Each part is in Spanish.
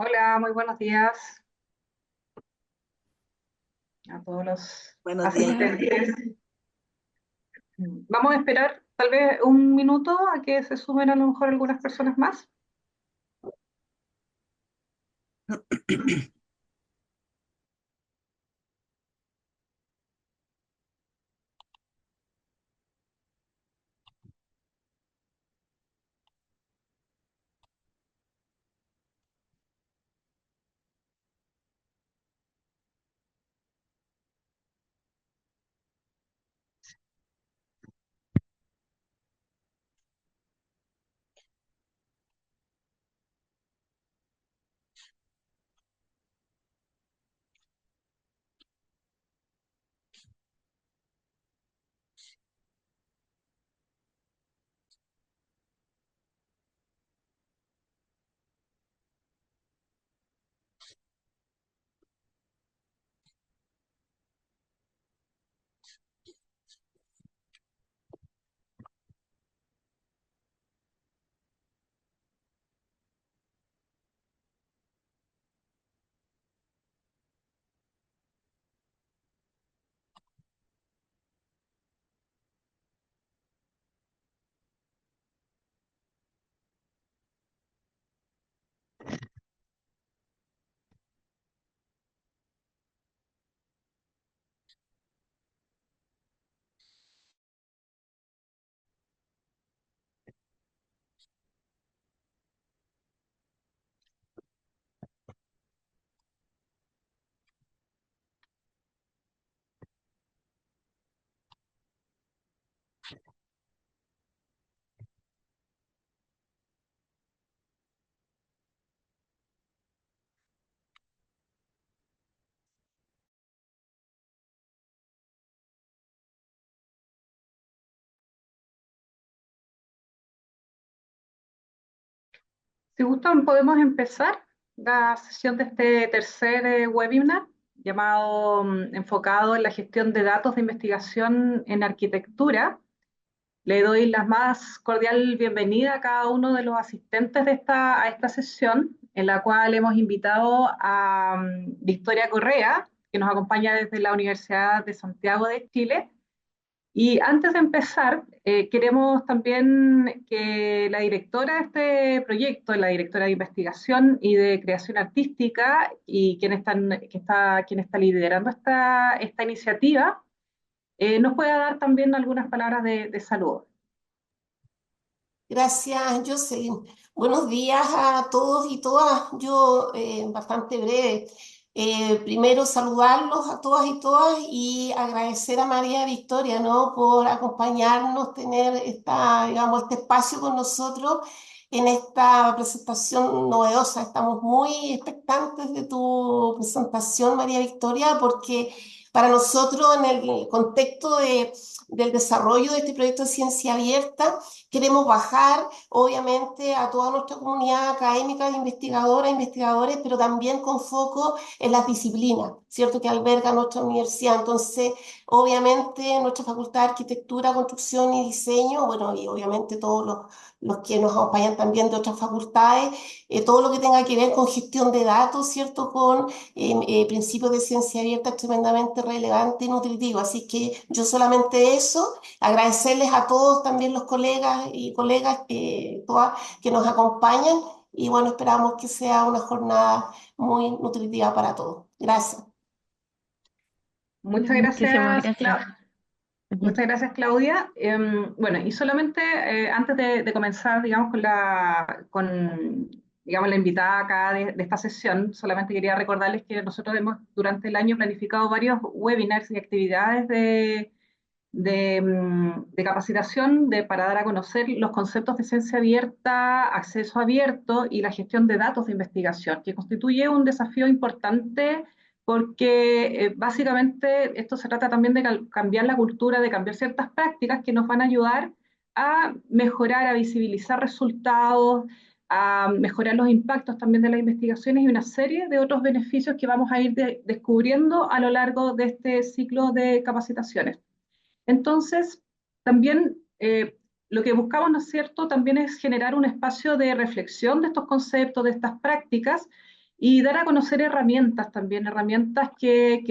Hola, muy buenos días a todos los Buenos días. asistentes. Vamos a esperar tal vez un minuto a que se sumen a lo mejor algunas personas más. Si gustan, podemos empezar la sesión de este tercer webinar llamado enfocado en la gestión de datos de investigación en arquitectura. Le doy la más cordial bienvenida a cada uno de los asistentes a esta sesión, en la cual hemos invitado a Victoria Correa, que nos acompaña desde la Universidad de Santiago de Chile. Y antes de empezar, queremos también que la directora de este proyecto, la directora de investigación y de creación artística, y quien está liderando esta iniciativa, nos pueda dar también algunas palabras de saludo. Gracias, Jocelyn. Buenos días a todos y todas. Yo, bastante breve. Primero saludarlos a todas y todas y agradecer a María Victoria, ¿no? Por acompañarnos, tener digamos, este espacio con nosotros en esta presentación novedosa. Estamos muy expectantes de tu presentación, María Victoria, porque para nosotros en el contexto del desarrollo de este proyecto de ciencia abierta, queremos bajar, obviamente, a toda nuestra comunidad académica, investigadora, investigadores, pero también con foco en las disciplinas, ¿cierto? Que alberga nuestra universidad. Entonces, obviamente, nuestra Facultad de Arquitectura, Construcción y Diseño, bueno, y obviamente todos los que nos acompañan también de otras facultades, todo lo que tenga que ver con gestión de datos, ¿cierto? Con principios de ciencia abierta es tremendamente relevante y nutritivo. Así que yo solamente eso. Agradecerles a todos también los colegas y colegas todas, que nos acompañan y bueno, esperamos que sea una jornada muy nutritiva para todos. Gracias. Muchas Muchísimas gracias, gracias. Ujú. Muchas gracias, Claudia. Bueno, y solamente antes de comenzar, digamos, digamos, la invitada acá de esta sesión, solamente quería recordarles que nosotros hemos durante el año planificado varios webinars y actividades de capacitación para dar a conocer los conceptos de ciencia abierta, acceso abierto y la gestión de datos de investigación, que constituye un desafío importante porque básicamente esto se trata también de cambiar la cultura, de cambiar ciertas prácticas que nos van a ayudar a mejorar, a visibilizar resultados, a mejorar los impactos también de las investigaciones y una serie de otros beneficios que vamos a ir descubriendo a lo largo de este ciclo de capacitaciones. Entonces, también lo que buscamos, ¿no es cierto?, también es generar un espacio de reflexión de estos conceptos, de estas prácticas, y dar a conocer herramientas también, herramientas que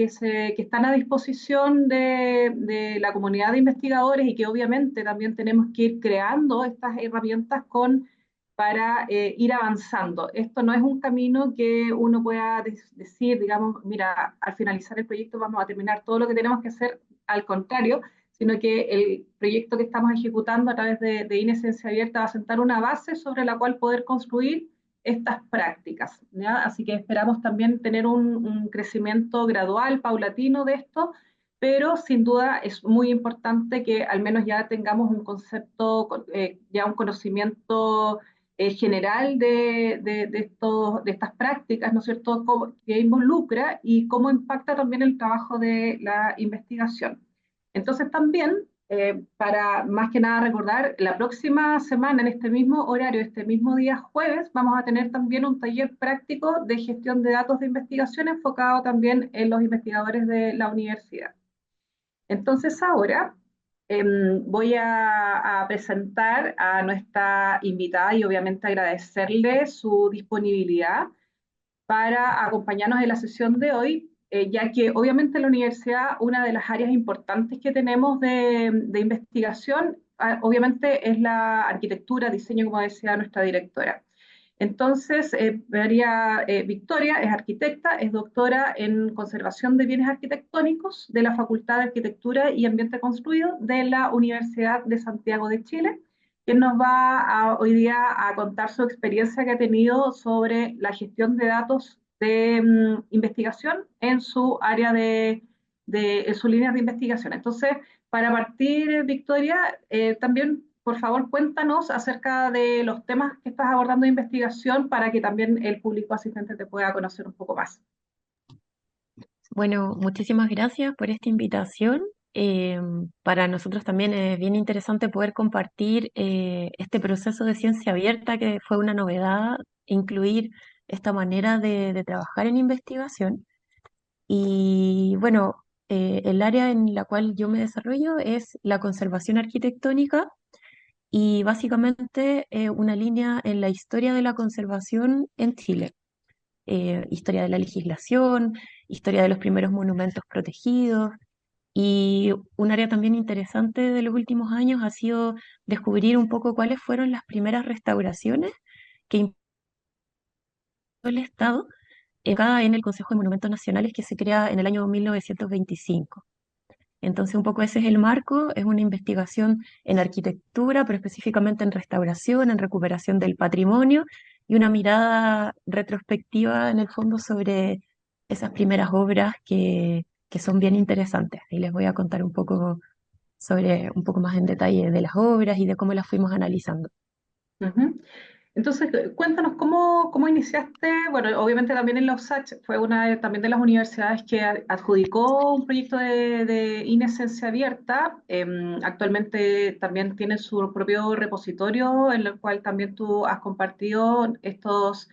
están a disposición de la comunidad de investigadores y que obviamente también tenemos que ir creando estas herramientas para ir avanzando. Esto no es un camino que uno pueda decir, digamos, mira, al finalizar el proyecto vamos a terminar todo lo que tenemos que hacer, al contrario, sino que el proyecto que estamos ejecutando a través de Inesencia Abierta va a sentar una base sobre la cual poder construir estas prácticas, ¿ya? Así que esperamos también tener un crecimiento gradual, paulatino de esto, pero sin duda es muy importante que al menos ya tengamos un concepto, ya un conocimiento general de estas prácticas, ¿no es cierto?, que involucra y cómo impacta también el trabajo de la investigación. Entonces también, para más que nada recordar, la próxima semana, en este mismo horario, este mismo día jueves, vamos a tener también un taller práctico de gestión de datos de investigación enfocado también en los investigadores de la universidad. Entonces ahora voy a presentar a nuestra invitada y obviamente agradecerle su disponibilidad para acompañarnos en la sesión de hoy, ya que obviamente en la universidad una de las áreas importantes que tenemos de investigación, obviamente es la arquitectura, diseño, como decía nuestra directora. Entonces, María Victoria es arquitecta, es doctora en conservación de bienes arquitectónicos de la Facultad de Arquitectura y Ambiente Construido de la Universidad de Santiago de Chile, que nos va hoy día a contar su experiencia que ha tenido sobre la gestión de datos de investigación en su área en sus líneas de investigación. Entonces, para partir, Victoria, también, por favor, cuéntanos acerca de los temas que estás abordando de investigación para que también el público asistente te pueda conocer un poco más. Bueno, muchísimas gracias por esta invitación. Eh, para nosotros también es bien interesante poder compartir este proceso de ciencia abierta que fue una novedad, incluir esta manera de trabajar en investigación. Y bueno, el área en la cual yo me desarrollo es la conservación arquitectónica y básicamente una línea en la historia de la conservación en Chile. Historia de la legislación, historia de los primeros monumentos protegidos. Y un área también interesante de los últimos años ha sido descubrir un poco cuáles fueron las primeras restauraciones que impulsó el Estado acá en el Consejo de Monumentos Nacionales que se crea en el año 1925. Entonces, un poco ese es el marco, es una investigación en arquitectura, pero específicamente en restauración, en recuperación del patrimonio y una mirada retrospectiva en el fondo sobre esas primeras obras que son bien interesantes. Y les voy a contar un poco sobre, un poco más en detalle de las obras y de cómo las fuimos analizando. Ujú. Entonces, cuéntanos cómo iniciaste, bueno, obviamente también en la USACH fue también de las universidades que adjudicó un proyecto de Inesencia Abierta. Actualmente también tiene su propio repositorio en el cual también tú has compartido estos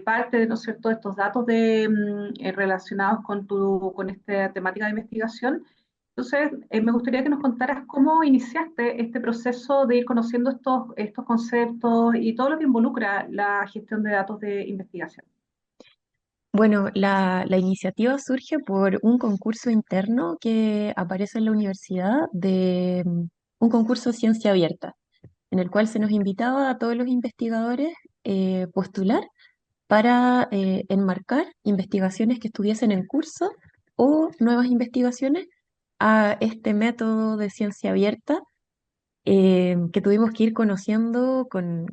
partes, ¿no es cierto?, estos datos relacionados con esta temática de investigación. Entonces, me gustaría que nos contaras cómo iniciaste este proceso de ir conociendo estos conceptos y todo lo que involucra la gestión de datos de investigación. Bueno, la iniciativa surge por un concurso interno que aparece en la universidad de un concurso Ciencia Abierta, en el cual se nos invitaba a todos los investigadores postular para enmarcar investigaciones que estuviesen en curso o nuevas investigaciones a este método de ciencia abierta que tuvimos que ir conociendo con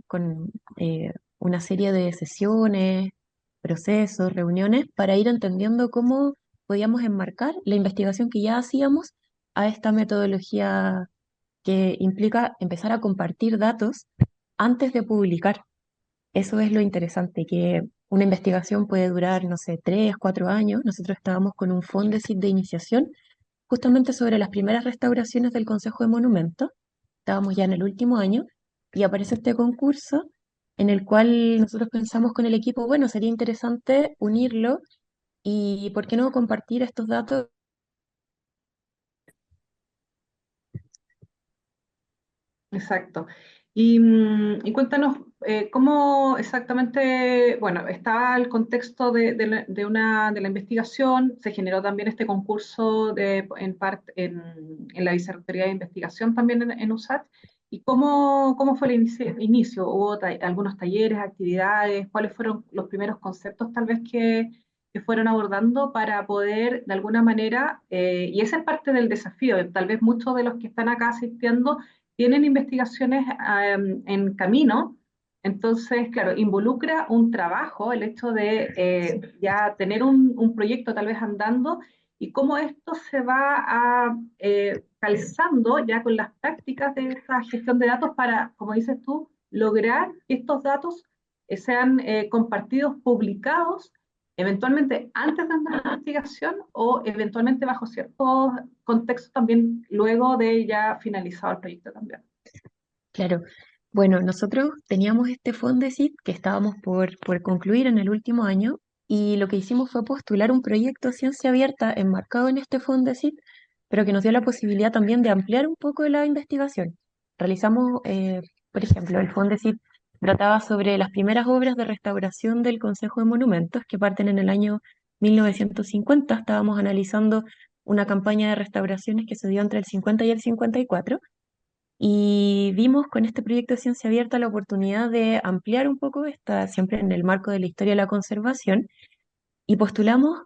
una serie de sesiones, procesos, reuniones, para ir entendiendo cómo podíamos enmarcar la investigación que ya hacíamos a esta metodología que implica empezar a compartir datos antes de publicar. Eso es lo interesante, que una investigación puede durar, no sé, 3, 4 años. Nosotros estábamos con un Fondesit de iniciación justamente sobre las primeras restauraciones del Consejo de Monumentos. Estábamos ya en el último año y aparece este concurso en el cual nosotros pensamos con el equipo, bueno, sería interesante unirlo y ¿por qué no compartir estos datos? Exacto. Y cuéntanos cómo exactamente, bueno, estaba el contexto de la investigación, se generó también este concurso en la Vicerrectoría de Investigación también en USACH, y cómo fue el inicio. ¿Hubo algunos talleres, actividades? ¿Cuáles fueron los primeros conceptos tal vez que fueron abordando para poder de alguna manera, y esa es parte del desafío, tal vez muchos de los que están acá asistiendo tienen investigaciones en camino, entonces, claro, involucra un trabajo, el hecho de ya tener un proyecto tal vez andando y cómo esto se va calzando ya con las prácticas de esta gestión de datos para, como dices tú, lograr que estos datos sean compartidos, publicados, eventualmente antes de una investigación o eventualmente bajo ciertos contextos también luego de ya finalizado el proyecto también. Claro, bueno, nosotros teníamos este Fondesit que estábamos por concluir en el último año y lo que hicimos fue postular un proyecto de ciencia abierta enmarcado en este Fondesit, pero que nos dio la posibilidad también de ampliar un poco la investigación. Realizamos, por ejemplo, el Fondesit trataba sobre las primeras obras de restauración del Consejo de Monumentos que parten en el año 1950. Estábamos analizando una campaña de restauraciones que se dio entre el 50 y el 54 y vimos con este proyecto de ciencia abierta la oportunidad de ampliar un poco esta, siempre en el marco de la historia de la conservación, y postulamos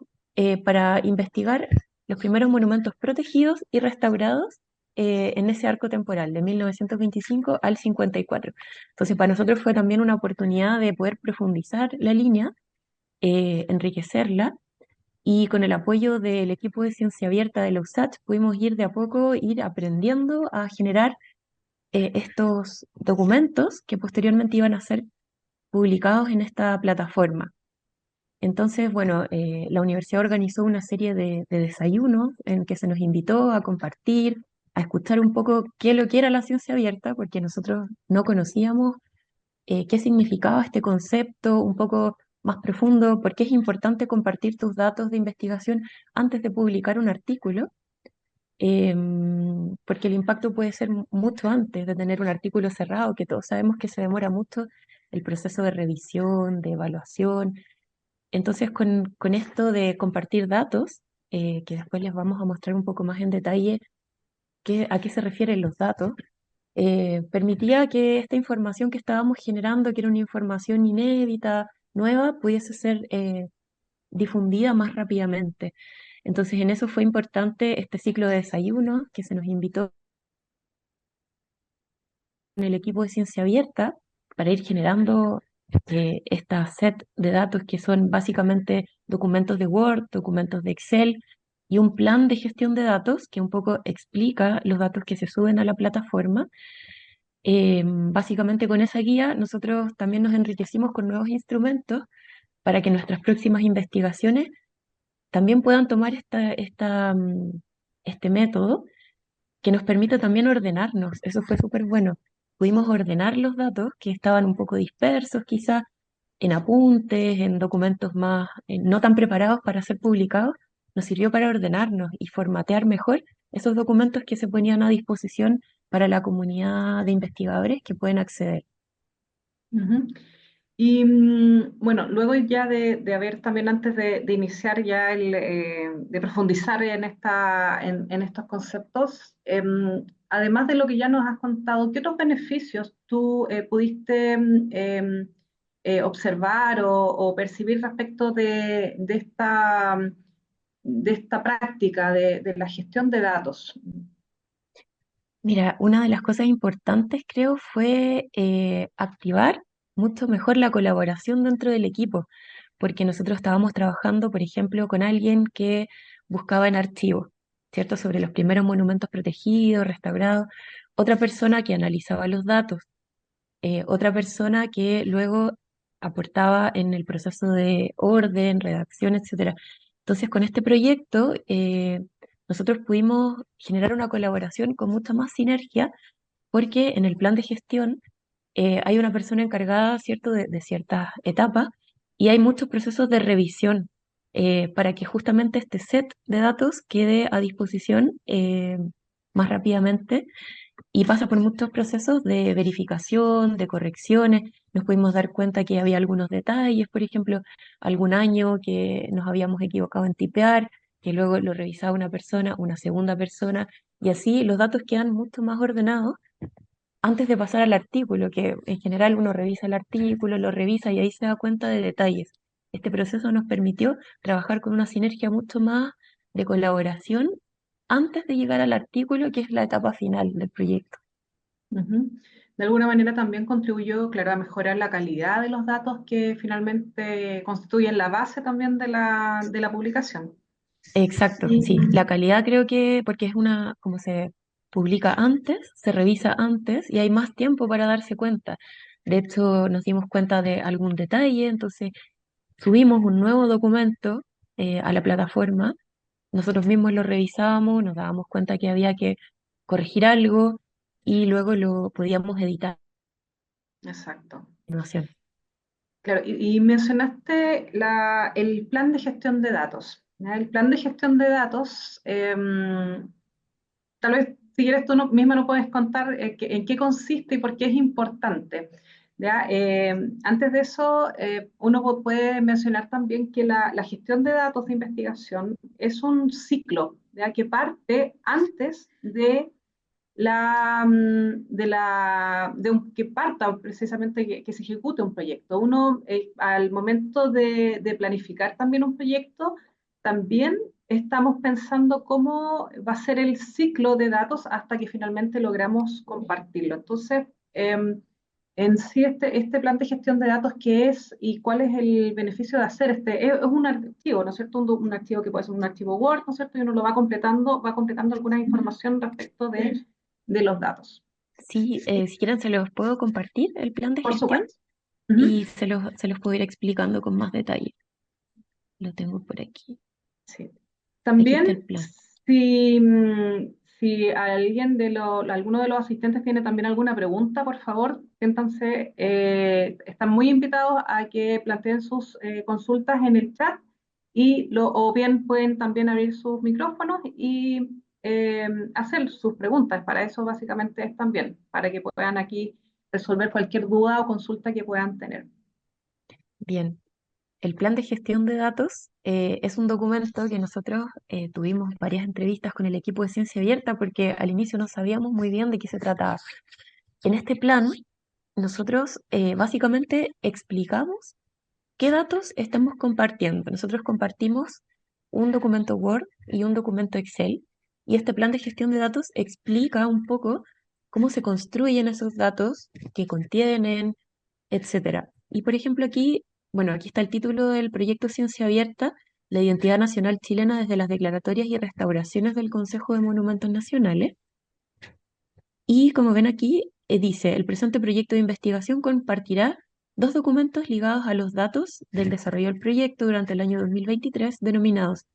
para investigar los primeros monumentos protegidos y restaurados en ese arco temporal, de 1925 al 54. Entonces, para nosotros fue también una oportunidad de poder profundizar la línea, enriquecerla, y con el apoyo del equipo de ciencia abierta de la USACH pudimos ir de a poco, ir aprendiendo a generar estos documentos que posteriormente iban a ser publicados en esta plataforma. Entonces, bueno, la universidad organizó una serie de desayunos en que se nos invitó a compartir, a escuchar un poco qué lo que era la ciencia abierta, porque nosotros no conocíamos qué significaba este concepto un poco más profundo, por qué es importante compartir tus datos de investigación antes de publicar un artículo, porque el impacto puede ser mucho antes de tener un artículo cerrado, que todos sabemos que se demora mucho el proceso de revisión, de evaluación. Entonces, con esto de compartir datos, que después les vamos a mostrar un poco más en detalle a qué se refieren los datos, permitía que esta información que estábamos generando, que era una información inédita, nueva, pudiese ser difundida más rápidamente. Entonces, en eso fue importante este ciclo de desayunos que se nos invitó en el equipo de ciencia abierta para ir generando esta set de datos que son básicamente documentos de Word, documentos de Excel y un plan de gestión de datos que un poco explica los datos que se suben a la plataforma. Básicamente con esa guía nosotros también nos enriquecimos con nuevos instrumentos para que nuestras próximas investigaciones también puedan tomar este método que nos permite también ordenarnos. Eso fue súper bueno. Pudimos ordenar los datos que estaban un poco dispersos, quizás en apuntes, en documentos más no tan preparados para ser publicados. Nos sirvió para ordenarnos y formatear mejor esos documentos que se ponían a disposición para la comunidad de investigadores que pueden acceder. Ujú. Bueno, luego ya de haber también antes de iniciar ya de profundizar en estos conceptos, además de lo que ya nos has contado, ¿qué otros beneficios tú pudiste observar o percibir respecto de esta de esta práctica de la gestión de datos? Mira, una de las cosas importantes creo fue activar mucho mejor la colaboración dentro del equipo, porque nosotros estábamos trabajando, por ejemplo, con alguien que buscaba en archivos, ¿cierto? Sobre los primeros monumentos protegidos, restaurados, otra persona que analizaba los datos, otra persona que luego aportaba en el proceso de orden, redacción, etcétera. Entonces, con este proyecto, nosotros pudimos generar una colaboración con mucha más sinergia, porque en el plan de gestión hay una persona encargada, ¿cierto?, de ciertas etapas y hay muchos procesos de revisión para que justamente este set de datos quede a disposición más rápidamente y pasa por muchos procesos de verificación, de correcciones. Nos pudimos dar cuenta que había algunos detalles, por ejemplo, algún año que nos habíamos equivocado en tipear, que luego lo revisaba una persona, una segunda persona, y así los datos quedan mucho más ordenados antes de pasar al artículo, que en general uno revisa el artículo, lo revisa y ahí se da cuenta de detalles. Este proceso nos permitió trabajar con una sinergia mucho más de colaboración antes de llegar al artículo, que es la etapa final del proyecto. Ujú. De alguna manera también contribuyó, claro, a mejorar la calidad de los datos que finalmente constituyen la base también de la publicación. Exacto, sí. La calidad creo que, porque es una, como se publica antes, se revisa antes y hay más tiempo para darse cuenta. De hecho, nos dimos cuenta de algún detalle, entonces subimos un nuevo documento a la plataforma, nosotros mismos lo revisábamos, nos dábamos cuenta que había que corregir algo y luego lo podíamos editar a Exacto. continuación. Claro, y mencionaste el plan de gestión de datos. ¿Ya? El plan de gestión de datos, tal vez si quieres tú misma no puedes contar en qué consiste y por qué es importante. ¿Ya? Antes de eso, uno puede mencionar también que la gestión de datos de investigación es un ciclo, ¿ya? Que parte antes de que parta precisamente que se ejecute un proyecto. Uno, al momento de planificar también un proyecto, también estamos pensando cómo va a ser el ciclo de datos hasta que finalmente logramos compartirlo. Entonces, en sí, este plan de gestión de datos, ¿qué es y cuál es el beneficio de hacer este? Es un archivo, ¿no es cierto? Un archivo que puede ser un archivo Word, ¿no es cierto? Y uno lo va completando alguna información respecto de los datos. Sí, si quieren se los puedo compartir el plan de Por gestión supuesto. Ujú. y se los puedo ir explicando con más detalle. Lo tengo por aquí. Sí. Aquí está el También, plan. si, si alguien alguno de los asistentes tiene también alguna pregunta, por favor, siéntanse, están muy invitados a que planteen sus consultas en el chat o bien pueden también abrir sus micrófonos y hacer sus preguntas. Para eso básicamente es también, para que puedan aquí resolver cualquier duda o consulta que puedan tener. Bien. El plan de gestión de datos es un documento que nosotros tuvimos varias entrevistas con el equipo de Ciencia Abierta porque al inicio no sabíamos muy bien de qué se trataba. En este plan, nosotros básicamente explicamos qué datos estamos compartiendo. Nosotros compartimos un documento Word y un documento Excel y este plan de gestión de datos explica un poco cómo se construyen esos datos, qué contienen, etcétera. Y por ejemplo aquí, bueno, aquí está el título del proyecto Ciencia Abierta, la identidad nacional chilena desde las declaratorias y restauraciones del Consejo de Monumentos Nacionales. Y como ven aquí, dice, el presente proyecto de investigación compartirá dos documentos ligados a los datos del desarrollo del proyecto durante el año 2023, denominados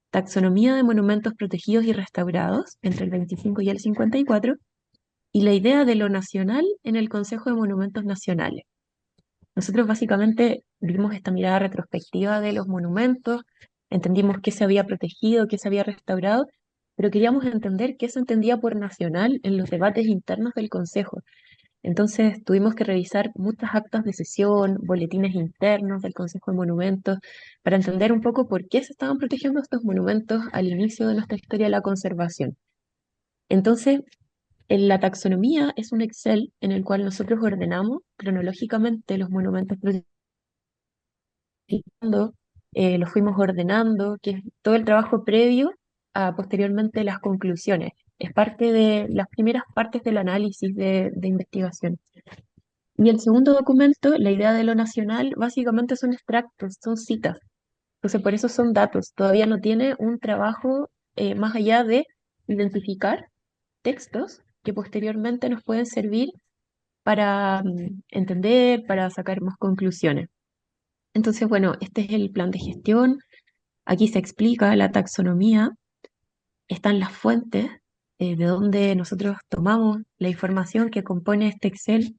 Taxonomía de Monumentos Protegidos y Restaurados entre el 25 y el 54, y la idea de lo nacional en el Consejo de Monumentos Nacionales. Nosotros básicamente vimos esta mirada retrospectiva de los monumentos, entendimos qué se había protegido, qué se había restaurado, pero queríamos entender qué se entendía por nacional en los debates internos del Consejo. Entonces tuvimos que revisar muchas actas de sesión, boletines internos del Consejo de Monumentos, para entender un poco por qué se estaban protegiendo estos monumentos al inicio de nuestra historia de la conservación. Entonces, en la taxonomía es un Excel en el cual nosotros ordenamos cronológicamente los monumentos protegidos lo fuimos ordenando, que es todo el trabajo previo a posteriormente las conclusiones. Es parte de las primeras partes del análisis de investigación. Y el segundo documento, la idea de lo nacional, básicamente son extractos, son citas. Entonces, por eso son datos. Todavía no tiene un trabajo más allá de identificar textos que posteriormente nos pueden servir para entender, para sacar más conclusiones. Entonces, bueno, este es el plan de gestión. Aquí se explica la taxonomía, están las fuentes de donde nosotros tomamos la información que compone este Excel.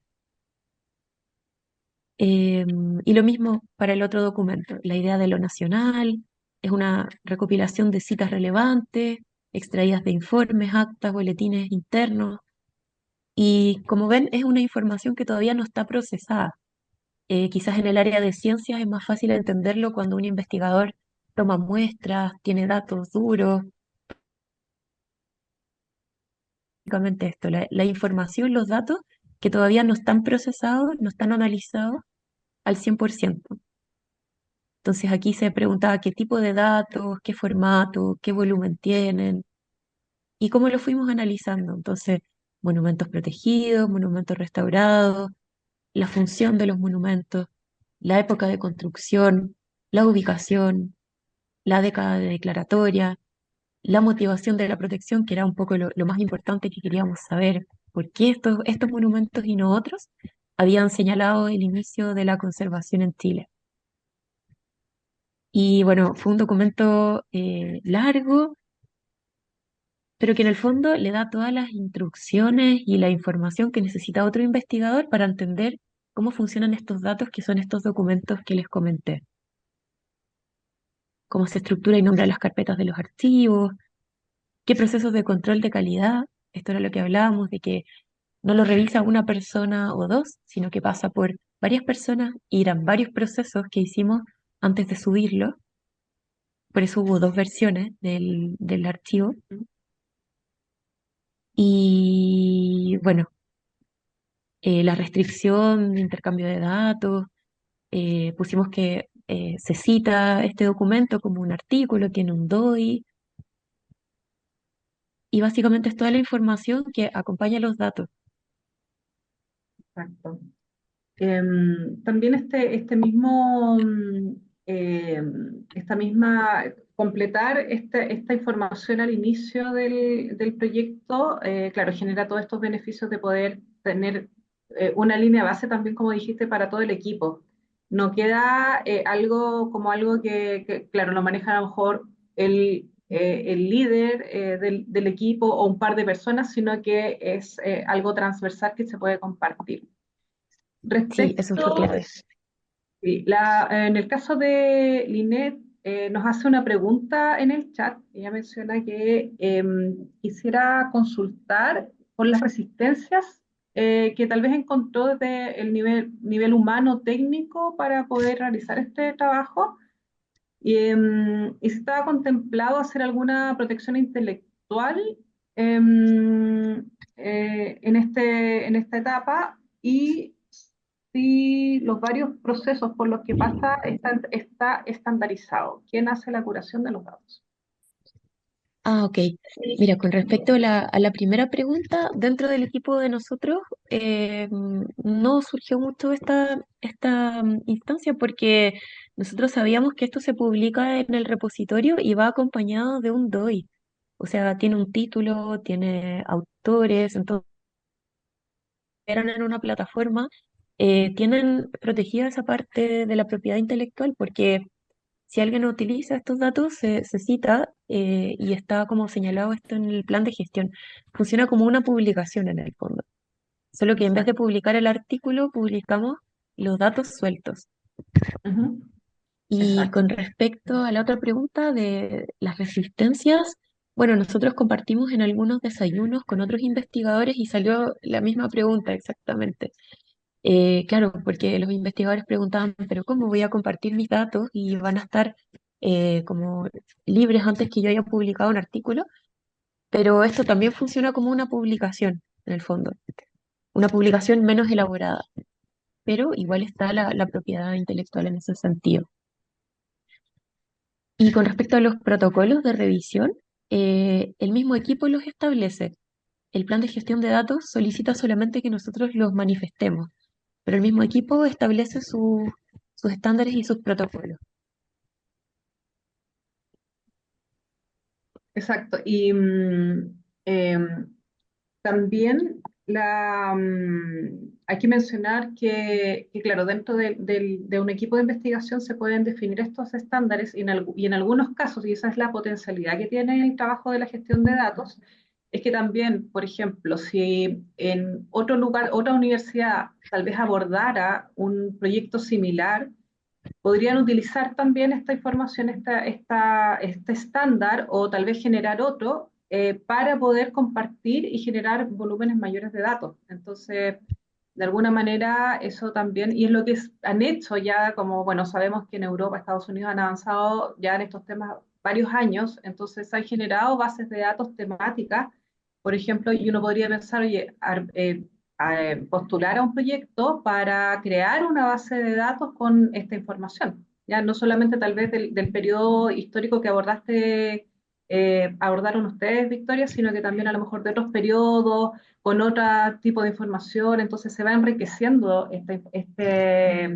Y lo mismo para el otro documento. La idea de lo nacional es una recopilación de citas relevantes, extraídas de informes, actas, boletines internos. Y como ven, es una información que todavía no está procesada. Quizás en el área de ciencias es más fácil entenderlo cuando un investigador toma muestras, tiene datos duros. Básicamente esto, la información, los datos que todavía no están procesados, no están analizados al 100%. Entonces aquí se preguntaba qué tipo de datos, qué formato, qué volumen tienen y cómo lo fuimos analizando. Entonces, monumentos protegidos, monumentos restaurados, la función de los monumentos, la época de construcción, la ubicación, la década de declaratoria, la motivación de la protección, que era un poco lo más importante que queríamos saber, por qué estos monumentos y no otros habían señalado el inicio de la conservación en Chile. Y bueno, fue un documento largo, pero que en el fondo le da todas las instrucciones y la información que necesita otro investigador para entender cómo funcionan estos datos que son estos documentos que les comenté. Cómo se estructura y nombra las carpetas de los archivos, qué procesos de control de calidad, esto era lo que hablábamos, de que no lo revisa una persona o dos, sino que pasa por varias personas y eran varios procesos que hicimos antes de subirlo. Por eso hubo dos versiones del archivo. Y bueno, la restricción de intercambio de datos, pusimos que se cita este documento como un artículo, tiene un DOI, y básicamente es toda la información que acompaña los datos. Exacto. También este mismo, esta misma, completar esta información al inicio del proyecto, claro, genera todos estos beneficios de poder tener una línea base también, como dijiste, para todo el equipo. No queda algo como algo claro, lo maneja a lo mejor el líder del equipo o un par de personas, sino que es algo transversal que se puede compartir. Sí, eso fue Respecto, clave. sí, en el caso de Linet, nos hace una pregunta en el chat. Ella menciona que quisiera consultar por las resistencias que tal vez encontró desde el nivel humano técnico para poder realizar este trabajo. Y si estaba contemplado hacer alguna protección intelectual em, en esta etapa y si los varios procesos por los que pasa está estandarizado. ¿Quién hace la curación de los datos? Ah, ok. Mira, con respecto a la primera pregunta, dentro del equipo de nosotros no surgió mucho esta instancia porque nosotros sabíamos que esto se publica en el repositorio y va acompañado de un DOI. O sea, tiene un título, tiene autores, entonces eran en una plataforma, tienen protegida esa parte de la propiedad intelectual porque si alguien utiliza estos datos, se cita y está como señalado esto en el plan de gestión. Funciona como una publicación en el fondo. Solo que en vez de Exacto. publicar el artículo, publicamos los datos sueltos. Ujú. Y Exacto. con respecto a la otra pregunta de las resistencias, bueno, nosotros compartimos en algunos desayunos con otros investigadores y salió la misma pregunta exactamente. Claro, porque los investigadores preguntaban, pero ¿cómo voy a compartir mis datos y van a estar como libres antes que yo haya publicado un artículo? Pero esto también funciona como una publicación, en el fondo, una publicación menos elaborada, pero igual está la propiedad intelectual en ese sentido. Y con respecto a los protocolos de revisión, el mismo equipo los establece. El plan de gestión de datos solicita solamente que nosotros los manifestemos, pero el mismo equipo establece sus estándares y sus protocolos. Exacto. Y también hay que mencionar que, claro, dentro de un equipo de investigación se pueden definir estos estándares y en algunos casos, y esa es la potencialidad que tiene el trabajo de la gestión de datos, es que también, por ejemplo, si en otro lugar, otra universidad tal vez abordara un proyecto similar, podrían utilizar también esta información, este estándar, o tal vez generar otro para poder compartir y generar volúmenes mayores de datos. Entonces, de alguna manera, eso también, y es lo que han hecho ya, como, bueno, sabemos que en Europa, Estados Unidos han avanzado ya en estos temas varios años, entonces han generado bases de datos temáticas, por ejemplo, y uno podría pensar, oye, postular a un proyecto para crear una base de datos con esta información. Ya no solamente tal vez del periodo histórico que abordaron ustedes, Victoria, sino que también a lo mejor de otros periodos, con otro tipo de información. Entonces se va enriqueciendo esta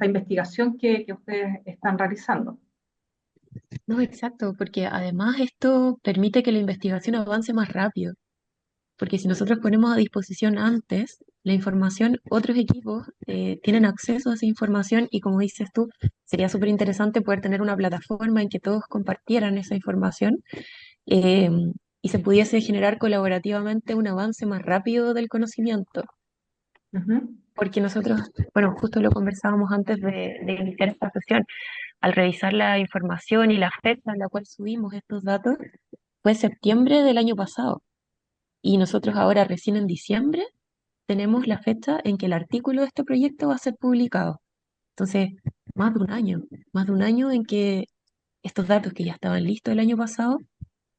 investigación que ustedes están realizando. No, exacto, porque además esto permite que la investigación avance más rápido, porque si nosotros ponemos a disposición antes la información, otros equipos tienen acceso a esa información y como dices tú, sería súper interesante poder tener una plataforma en que todos compartieran esa información eh, y se pudiese generar colaborativamente un avance más rápido del conocimiento. Ujú. Porque nosotros, bueno, justo lo conversábamos antes de iniciar esta sesión, al revisar la información y la fecha en la cual subimos estos datos, fue septiembre del año pasado. Y nosotros ahora, recién en diciembre, tenemos la fecha en que el artículo de este proyecto va a ser publicado. Entonces, más de un año en que estos datos que ya estaban listos el año pasado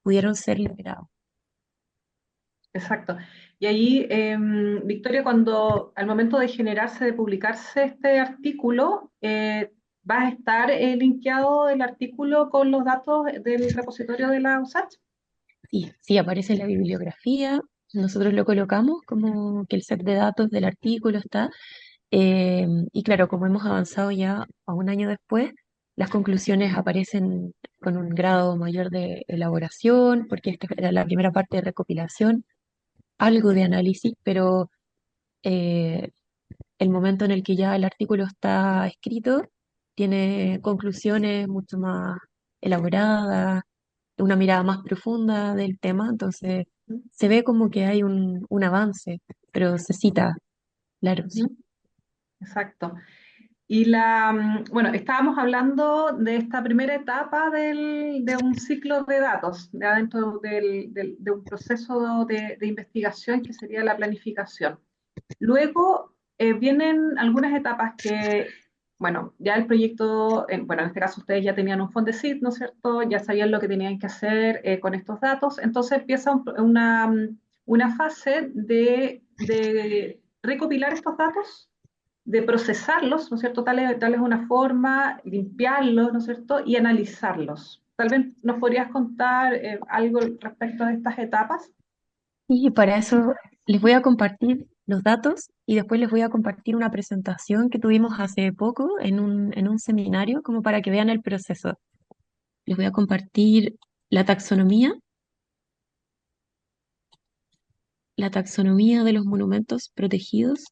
pudieron ser liberados. Exacto. Y ahí, Victoria, cuando al momento de generarse, de publicarse este artículo, ¿va a estar linkeado el artículo con los datos del repositorio de la USACH? Sí, sí, aparece en la bibliografía, nosotros lo colocamos como que el set de datos del artículo está, y claro, como hemos avanzado ya a un año después, las conclusiones aparecen con un grado mayor de elaboración, porque esta era la primera parte de recopilación, algo de análisis, pero eh, el momento en el que ya el artículo está escrito tiene conclusiones mucho más elaboradas, una mirada más profunda del tema, entonces se ve como que hay un avance, pero se cita, claro, sí. Ujú. Exacto. Bueno, estábamos hablando de esta primera etapa de un ciclo de datos, de adentro de un proceso de investigación que sería la planificación. Luego vienen algunas etapas que, bueno, ya el proyecto, bueno, en este caso ustedes ya tenían un Fondesit, ¿no es cierto? Ya sabían lo que tenían que hacer con estos datos. Entonces empieza una fase de recopilar estos datos, de procesarlos, ¿no es cierto? Darles una forma, limpiarlos, ¿no es cierto? Y analizarlos. Tal vez nos podrías contar algo respecto a estas etapas. Y para eso les voy a compartir los datos y después les voy a compartir una presentación que tuvimos hace poco en un seminario como para que vean el proceso. Les voy a compartir la la taxonomía de los monumentos protegidos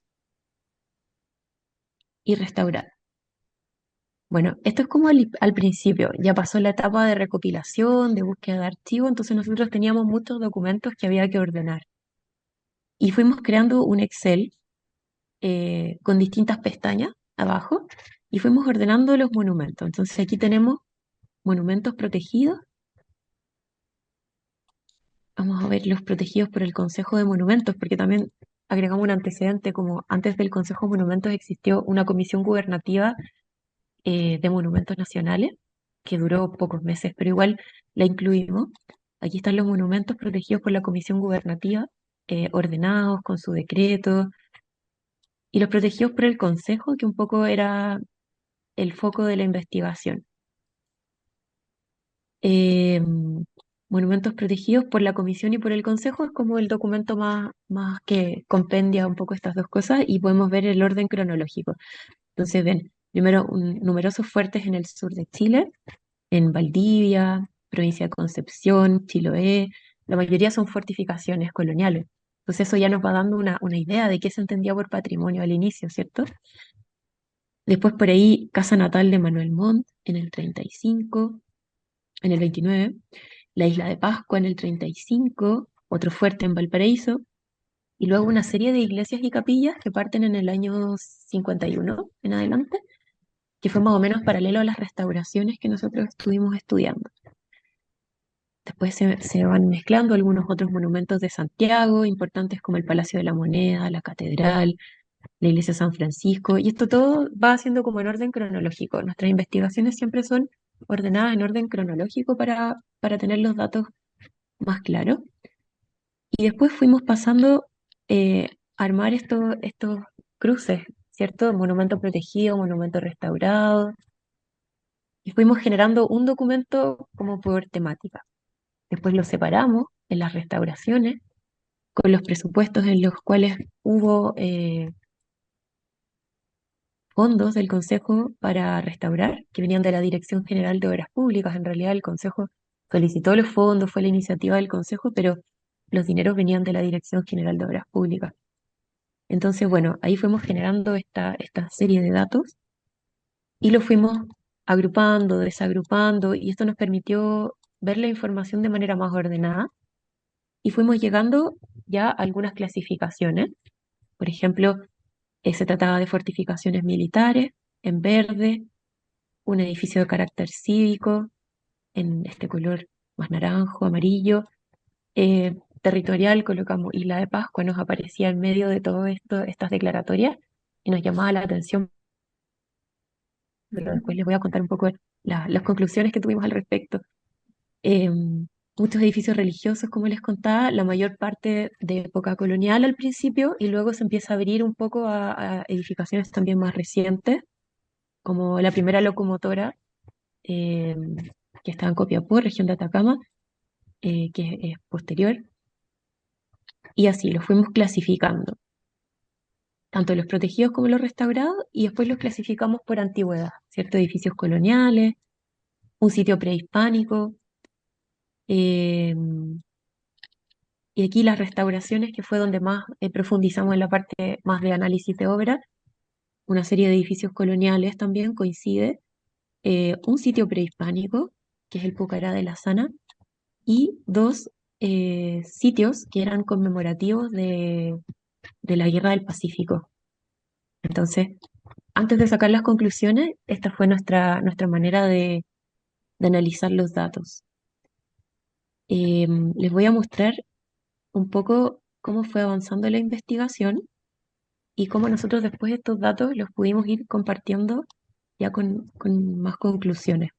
y restaurados. Bueno, esto es como al principio, ya pasó la etapa de recopilación, de búsqueda de archivos, entonces nosotros teníamos muchos documentos que había que ordenar. Y fuimos creando un Excel con distintas pestañas abajo y fuimos ordenando los monumentos. Entonces aquí tenemos monumentos protegidos. Vamos a ver los protegidos por el Consejo de Monumentos, porque también agregamos un antecedente como antes del Consejo de Monumentos existió una comisión gubernativa de monumentos nacionales, que duró pocos meses, pero igual la incluimos. Aquí están los monumentos protegidos por la comisión gubernativa, ordenados con su decreto, y los protegidos por el Consejo, que un poco era el foco de la investigación. Eh, Monumentos protegidos por la Comisión y por el Consejo es como el documento más que compendia un poco estas dos cosas y podemos ver el orden cronológico. Entonces, ven, primero numerosos fuertes en el sur de Chile, en Valdivia, provincia de Concepción, Chiloé, la mayoría son fortificaciones coloniales. Entonces eso ya nos va dando una idea de qué se entendía por patrimonio al inicio, ¿cierto? Después por ahí, casa natal de Manuel Montt en el 35, en el 29, la isla de Pascua en el 35, otro fuerte en Valparaíso, y luego una serie de iglesias y capillas que parten en el año 51 en adelante, que fue más o menos paralelo a las restauraciones que nosotros estuvimos estudiando. Después se van mezclando algunos otros monumentos de Santiago, importantes como el Palacio de la Moneda, la Catedral, la Iglesia de San Francisco, y esto todo va haciendo como en orden cronológico. Nuestras investigaciones siempre son ordenadas en orden cronológico para tener los datos más claros. Y después fuimos pasando a armar estos cruces, ¿cierto? Monumento protegido, monumento restaurado, y fuimos generando un documento como por temática. Después lo separamos en las restauraciones con los presupuestos en los cuales hubo fondos del Consejo para restaurar, que venían de la Dirección General de Obras Públicas. En realidad el Consejo solicitó los fondos, fue la iniciativa del Consejo, pero los dineros venían de la Dirección General de Obras Públicas. Entonces, bueno, ahí fuimos generando esta serie de datos y lo fuimos agrupando, desagrupando, y esto nos permitió ver la información de manera más ordenada y fuimos llegando ya a algunas clasificaciones. Por ejemplo, se trataba de fortificaciones militares en verde, un edificio de carácter cívico en este color más naranjo, amarillo. Territorial colocamos Isla de Pascua, nos aparecía en medio de todo esto, estas declaratorias, y nos llamaba la atención, pero después les voy a contar un poco las conclusiones que tuvimos al respecto. Eh, Muchos edificios religiosos, como les contaba, la mayor parte de época colonial al principio, y luego se empieza a abrir un poco a edificaciones también más recientes, como la primera locomotora, eh, que está en Copiapó, región de Atacama, que es posterior, y así los fuimos clasificando, tanto los protegidos como los restaurados, y después los clasificamos por antigüedad, ¿cierto? Edificios coloniales, un sitio prehispánico, eh, y aquí las restauraciones, que fue donde más profundizamos en la parte más de análisis de obra, una serie de edificios coloniales también coincide, un sitio prehispánico, que es el Pucará de la Sana, y dos sitios que eran conmemorativos de la Guerra del Pacífico. Entonces, antes de sacar las conclusiones, esta fue nuestra manera de analizar los datos. Les voy a mostrar un poco cómo fue avanzando la investigación y cómo nosotros después estos datos los pudimos ir compartiendo ya con más conclusiones.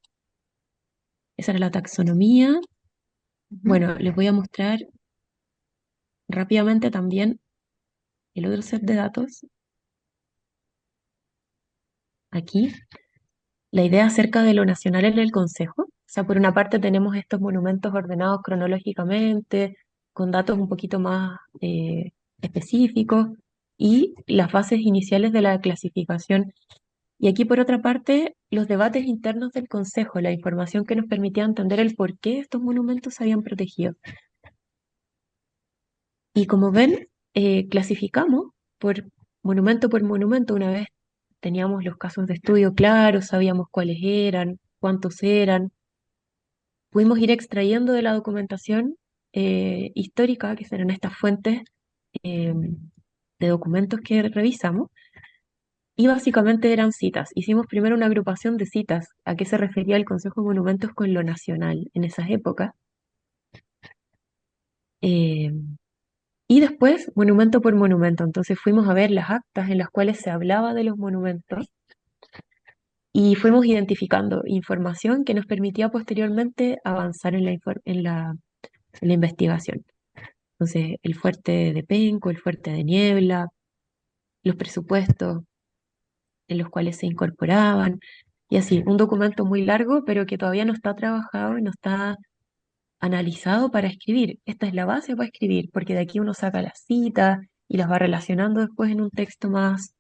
Esa era la taxonomía. Ujú. Bueno, les voy a mostrar rápidamente también el otro set de datos aquí. La idea acerca de lo nacional en el Consejo. O sea, por una parte tenemos estos monumentos ordenados cronológicamente, con datos un poquito más específicos, y las bases iniciales de la clasificación. Y aquí, por otra parte, los debates internos del Consejo, la información que nos permitía entender el por qué estos monumentos se habían protegido. Y como ven, clasificamos por monumento. Una vez teníamos los casos de estudio claros, sabíamos cuáles eran, cuántos eran. Pudimos ir extrayendo de la documentación histórica, que serán estas fuentes eh, de documentos que revisamos, y básicamente eran citas. Hicimos primero una agrupación de citas, a qué se refería el Consejo de Monumentos con lo nacional en esas épocas. Eh, Y después, monumento por monumento. Entonces fuimos a ver las actas en las cuales se hablaba de los monumentos y fuimos identificando información que nos permitía posteriormente avanzar en la investigación. Entonces, el fuerte de Penco, el fuerte de Niebla, los presupuestos en los cuales se incorporaban. Y así, un documento muy largo, pero que todavía no está trabajado y no está analizado para escribir. Esta es la base para escribir, porque de aquí uno saca las citas y las va relacionando después en un texto más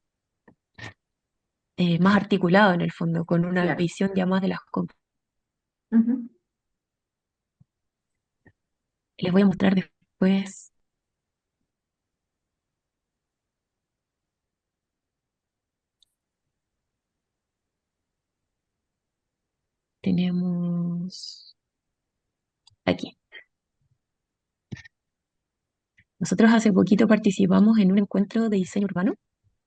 articulado en el fondo, con una Claro. visión ya más de las cosas. Ujú. Les voy a mostrar después. Tenemos aquí. Nosotros hace poquito participamos en un encuentro de diseño urbano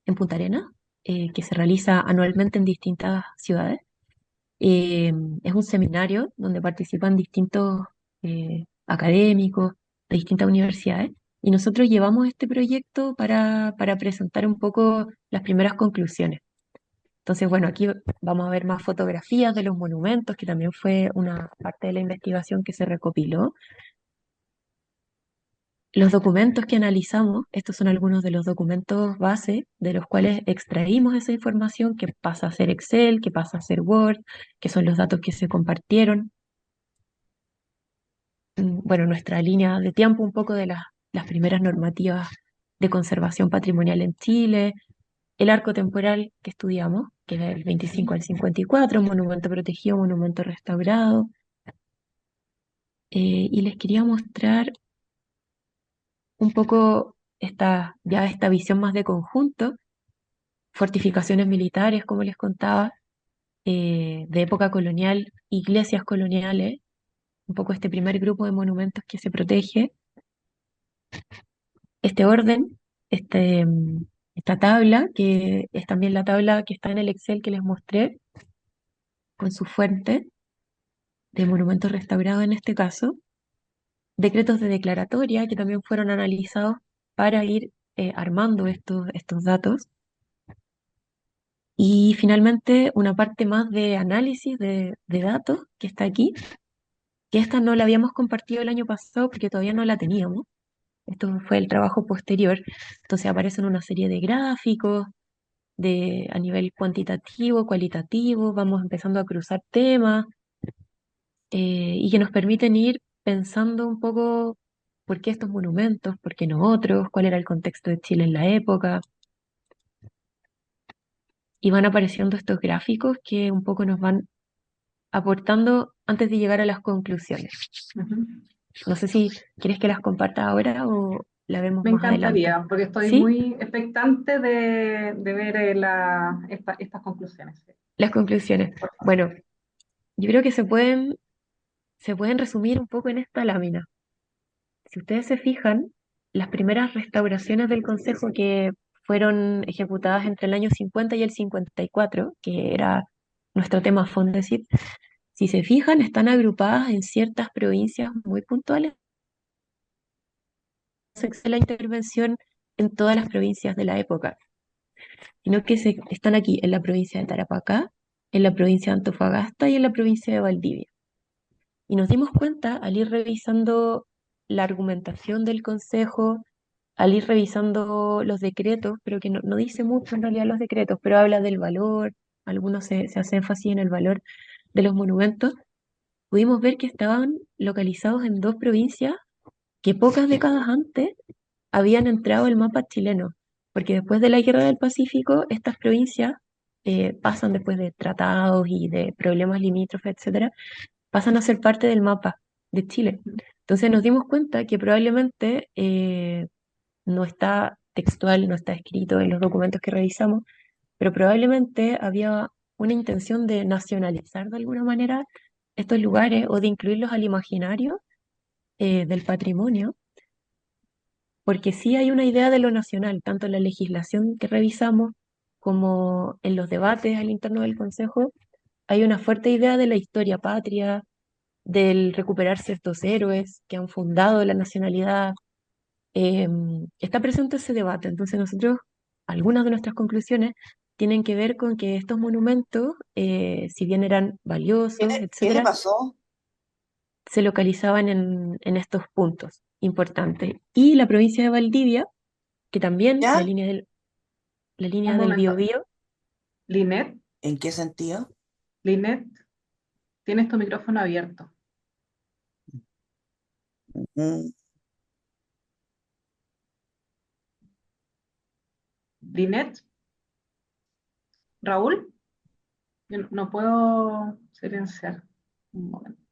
en Punta Arenas, que se realiza anualmente en distintas ciudades. Eh, es un seminario donde participan distintos académicos de distintas universidades y nosotros llevamos este proyecto para presentar un poco las primeras conclusiones. Entonces, bueno, aquí vamos a ver más fotografías de los monumentos, que también fue una parte de la investigación que se recopiló. Los documentos que analizamos, estos son algunos de los documentos base de los cuales extraímos esa información que pasa a ser Excel, que pasa a ser Word, que son los datos que se compartieron. Bueno, nuestra línea de tiempo, un poco de las primeras normativas de conservación patrimonial en Chile, el arco temporal que estudiamos, que es del 25 al 54, monumento protegido, monumento restaurado. Y les quería mostrar un poco esta visión más de conjunto, fortificaciones militares, como les contaba, de época colonial, iglesias coloniales, un poco este primer grupo de monumentos que se protege, este orden, esta tabla, que es también la tabla que está en el Excel que les mostré, con su fuente de monumentos restaurados en este caso, decretos de declaratoria que también fueron analizados para ir armando estos datos. Y finalmente una parte más de análisis de datos que está aquí, que esta no la habíamos compartido el año pasado porque todavía no la teníamos. Esto fue el trabajo posterior. Entonces aparecen una serie de gráficos a nivel cuantitativo, cualitativo, vamos empezando a cruzar temas y que nos permiten ir pensando un poco por qué estos monumentos, por qué no otros, cuál era el contexto de Chile en la época. Y van apareciendo estos gráficos que un poco nos van aportando antes de llegar a las conclusiones. Ujú. No sé si quieres que las comparta ahora o la vemos Me más adelante. encantaría, porque estoy ¿Sí? muy expectante de ver estas conclusiones. Sí, Las conclusiones. por favor. Bueno, yo creo que se pueden resumir un poco en esta lámina. Si ustedes se fijan, las primeras restauraciones del Consejo que fueron ejecutadas entre el año 50 y el 54, que era nuestro tema Fondesit, si se fijan, están agrupadas en ciertas provincias muy puntuales. Se hace la intervención en todas las provincias de la época, sino que están aquí en la provincia de Tarapacá, en la provincia de Antofagasta y en la provincia de Valdivia. Y nos dimos cuenta al ir revisando la argumentación del Consejo, al ir revisando los decretos, pero que no dice mucho en realidad los decretos, pero habla del valor, algunos se hace énfasis en el valor de los monumentos, pudimos ver que estaban localizados en dos provincias que pocas décadas antes habían entrado al mapa chileno, porque después de la Guerra del Pacífico, estas provincias pasan después de tratados y de problemas limítrofes, etcétera, pasan a ser parte del mapa de Chile. Entonces nos dimos cuenta que probablemente no está textual, no está escrito en los documentos que revisamos, pero probablemente había una intención de nacionalizar de alguna manera estos lugares o de incluirlos al imaginario del patrimonio, porque sí hay una idea de lo nacional, tanto en la legislación que revisamos como en los debates al interno del Consejo, hay una fuerte idea de la historia patria, del recuperar ciertos héroes que han fundado la nacionalidad. Está presente ese debate, entonces nosotros, algunas de nuestras conclusiones tienen que ver con que estos monumentos, si bien eran valiosos, ¿Qué le etcétera, pasó? se localizaban en estos puntos importantes. Y la provincia de Valdivia, que también la ¿Ya? línea del, la Un línea del momento. Biobío, Linet, ¿En qué sentido? Linet, tienes tu micrófono abierto. Mm, Linet, Raúl, yo no puedo silenciar. Un momento.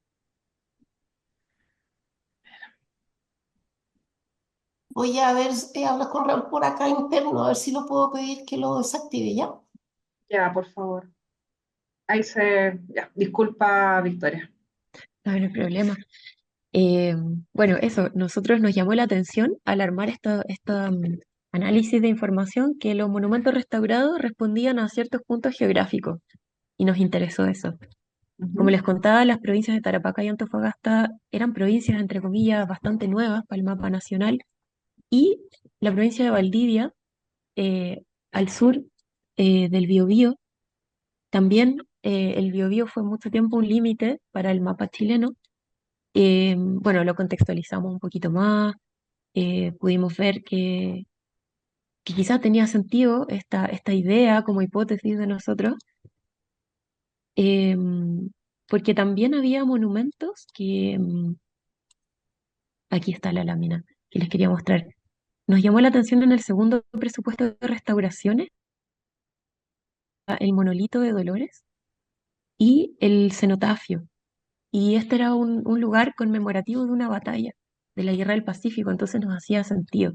Voy a ver, hablar con Raúl por acá interno, a ver si lo puedo pedir que lo desactive, ¿ya? Ya, por favor. Ya, disculpa, Victoria. No hay problema. Eh, bueno, eso, nosotros nos llamó la atención al armar análisis de información que los monumentos restaurados respondían a ciertos puntos geográficos y nos interesó eso. Como Ujú, les contaba, las provincias de Tarapacá y Antofagasta eran provincias, entre comillas, bastante nuevas para el mapa nacional y la provincia de Valdivia, al sur del Biobío, también el Biobío fue mucho tiempo un límite para el mapa chileno. Bueno, lo contextualizamos un poquito más, pudimos ver que quizás tenía sentido esta idea como hipótesis de nosotros, porque también había monumentos aquí está la lámina que les quería mostrar. Nos llamó la atención en el segundo presupuesto de restauraciones el monolito de Dolores y el cenotafio. Y este era un lugar conmemorativo de una batalla de la Guerra del Pacífico, entonces nos hacía sentido.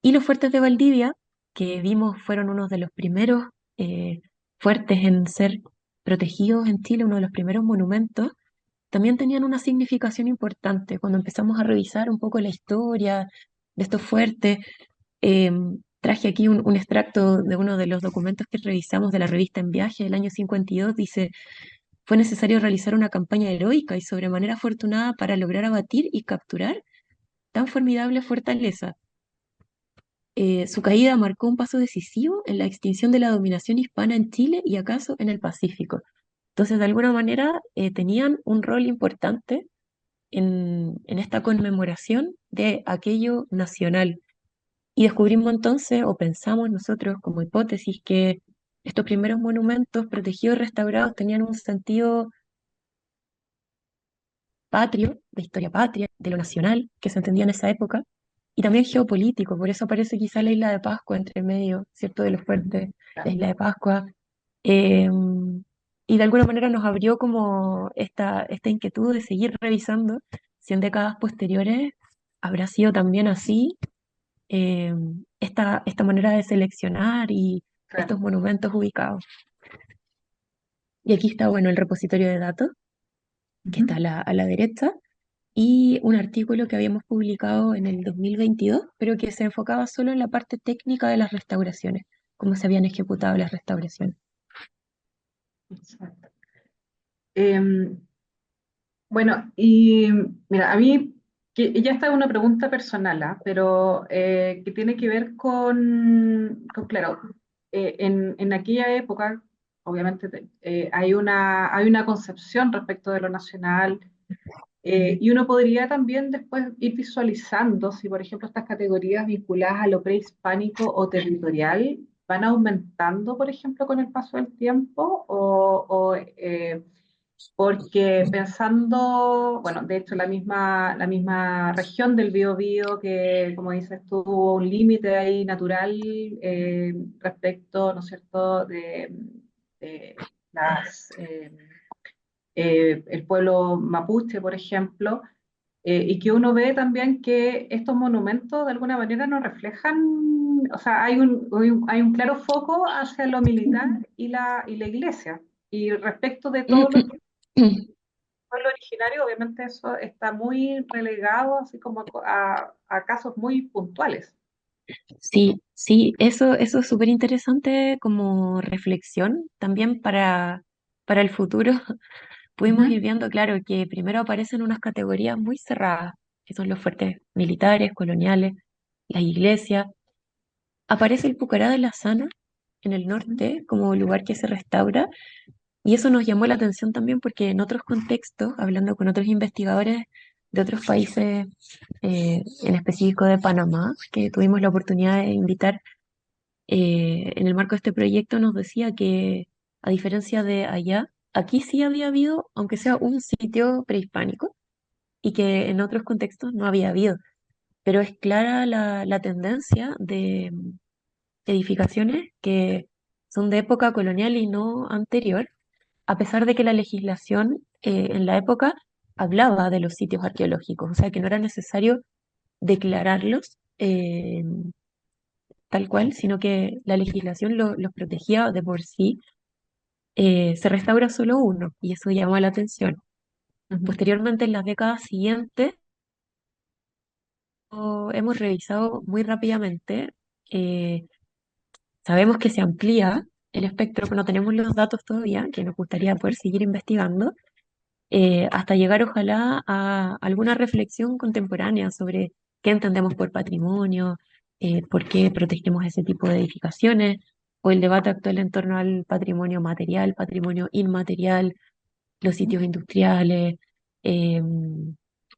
Y los fuertes de Valdivia, que vimos fueron unos de los primeros eh, fuertes en ser protegidos en Chile, uno de los primeros monumentos, también tenían una significación importante. Cuando empezamos a revisar un poco la historia de estos fuertes, eh, traje aquí un extracto de uno de los documentos que revisamos de la revista En Viaje del año 52. Dice, fue necesario realizar una campaña heroica y sobremanera afortunada para lograr abatir y capturar tan formidable fortaleza. Su caída marcó un paso decisivo en la extinción de la dominación hispana en Chile y acaso en el Pacífico. Entonces, de alguna manera, tenían un rol importante en esta conmemoración de aquello nacional. Y descubrimos entonces, o pensamos nosotros como hipótesis, que estos primeros monumentos protegidos y restaurados tenían un sentido patrio, de historia patria, de lo nacional, que se entendía en esa época, y también geopolítico, por eso aparece quizá la isla de Pascua entre medio, ¿cierto?, de los fuertes, la claro. isla de Pascua, eh, y de alguna manera nos abrió como esta inquietud de seguir revisando si en décadas posteriores habrá sido también así, eh, esta manera de seleccionar y estos Claro. monumentos ubicados. Y aquí está, bueno, el repositorio de datos, que está Ujú. a la derecha, y un artículo que habíamos publicado en el 2022, pero que se enfocaba solo en la parte técnica de las restauraciones, cómo se habían ejecutado las restauraciones. Exacto. Em, Bueno, y mira, a mí, que ya está una pregunta personal, ¿ah? Pero que tiene que ver claro, en aquella época, obviamente, hay una concepción respecto de lo nacional, y uno podría también después ir visualizando si, por ejemplo, estas categorías vinculadas a lo prehispánico o territorial van aumentando, por ejemplo, con el paso del tiempo, porque pensando, bueno, de hecho la misma región del Biobío que, como dices, tuvo un límite ahí natural respecto, ¿no es cierto?, de las, el pueblo mapuche, por ejemplo, y que uno ve también que estos monumentos de alguna manera nos reflejan, o sea, hay un claro foco hacia lo militar y la iglesia. Y respecto de todo lo que pueblo originario, obviamente eso está muy relegado así como a casos muy puntuales. Sí, sí, eso es súper interesante como reflexión también para el futuro. Pudimos ir Ujú, viendo, claro, que primero aparecen unas categorías muy cerradas, que son los fuertes militares, coloniales, las iglesias. Aparece el Pucará de la Sana en el ujú, norte como lugar que se restaura. Y eso nos llamó la atención también porque en otros contextos, hablando con otros investigadores de otros países, en específico de Panamá, que tuvimos la oportunidad de invitar en el marco de este proyecto, nos decía que a diferencia de allá, aquí sí había habido, aunque sea un sitio prehispánico, y que en otros contextos no había habido, pero es clara la tendencia de edificaciones que son de época colonial y no anterior, a pesar de que la legislación en la época hablaba de los sitios arqueológicos, o sea que no era necesario declararlos tal cual, sino que la legislación los protegía de por sí. Se restaura solo uno y eso llamó la atención. Ujú. Posteriormente, en las décadas siguientes, hemos revisado muy rápidamente. eh, Sabemos que se amplía el espectro, pero no tenemos los datos todavía, que nos gustaría poder seguir investigando, hasta llegar ojalá a alguna reflexión contemporánea sobre qué entendemos por patrimonio, por qué protegemos ese tipo de edificaciones, o el debate actual en torno al patrimonio material, patrimonio inmaterial, los sitios industriales, eh,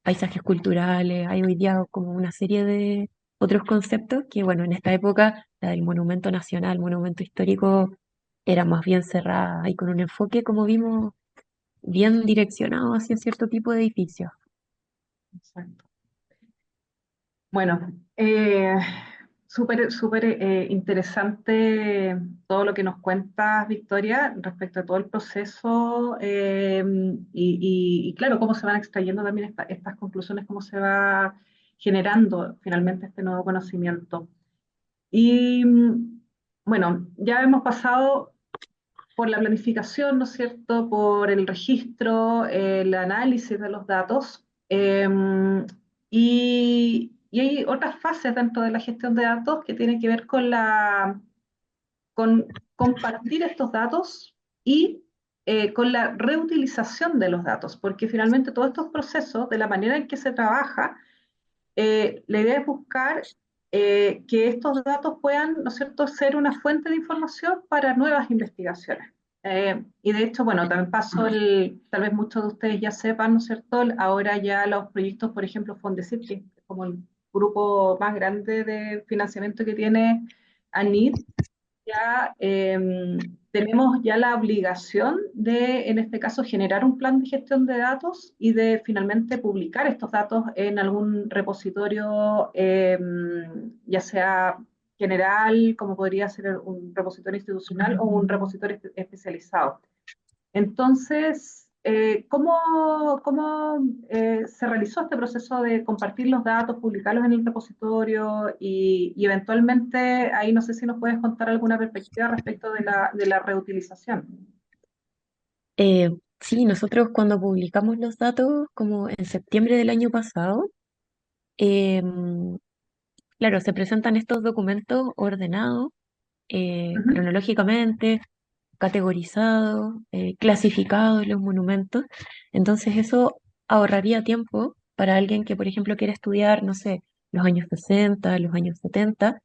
paisajes culturales. Hay hoy día como una serie de otros conceptos que, bueno, en esta época, la del monumento nacional, monumento histórico, era más bien cerrada y con un enfoque, como vimos, bien direccionado hacia cierto tipo de edificios. Exacto. Bueno, súper interesante todo lo que nos cuentas, Victoria, respecto a todo el proceso y claro, cómo se van extrayendo también estas conclusiones, cómo se va generando finalmente este nuevo conocimiento. Y bueno, ya hemos pasado por la planificación, ¿no es cierto?, por el registro, el análisis de los datos, y hay otras fases dentro de la gestión de datos que tienen que ver con compartir estos datos y con la reutilización de los datos, porque finalmente todos estos procesos, de la manera en que se trabaja, la idea es buscar que estos datos puedan, ¿no es cierto?, ser una fuente de información para nuevas investigaciones. Y de hecho, bueno, también pasó tal vez muchos de ustedes ya sepan, ¿no es cierto?, ahora ya los proyectos, por ejemplo, Fondesit, que es como el grupo más grande de financiamiento que tiene ANID, ya tenemos ya la obligación de, en este caso, generar un plan de gestión de datos y de finalmente publicar estos datos en algún repositorio, ya sea general, como podría ser un repositorio institucional o un repositorio especializado. Entonces, ¿cómo se realizó este proceso de compartir los datos, publicarlos en el repositorio y eventualmente ahí no sé si nos puedes contar alguna perspectiva respecto de la reutilización? Eh, sí, nosotros cuando publicamos los datos, como en septiembre del año pasado, em, claro, se presentan estos documentos ordenados Ujú. cronológicamente, categorizados, clasificados los monumentos. Entonces eso ahorraría tiempo para alguien que, por ejemplo, quiere estudiar, no sé, los años 60, los años 70,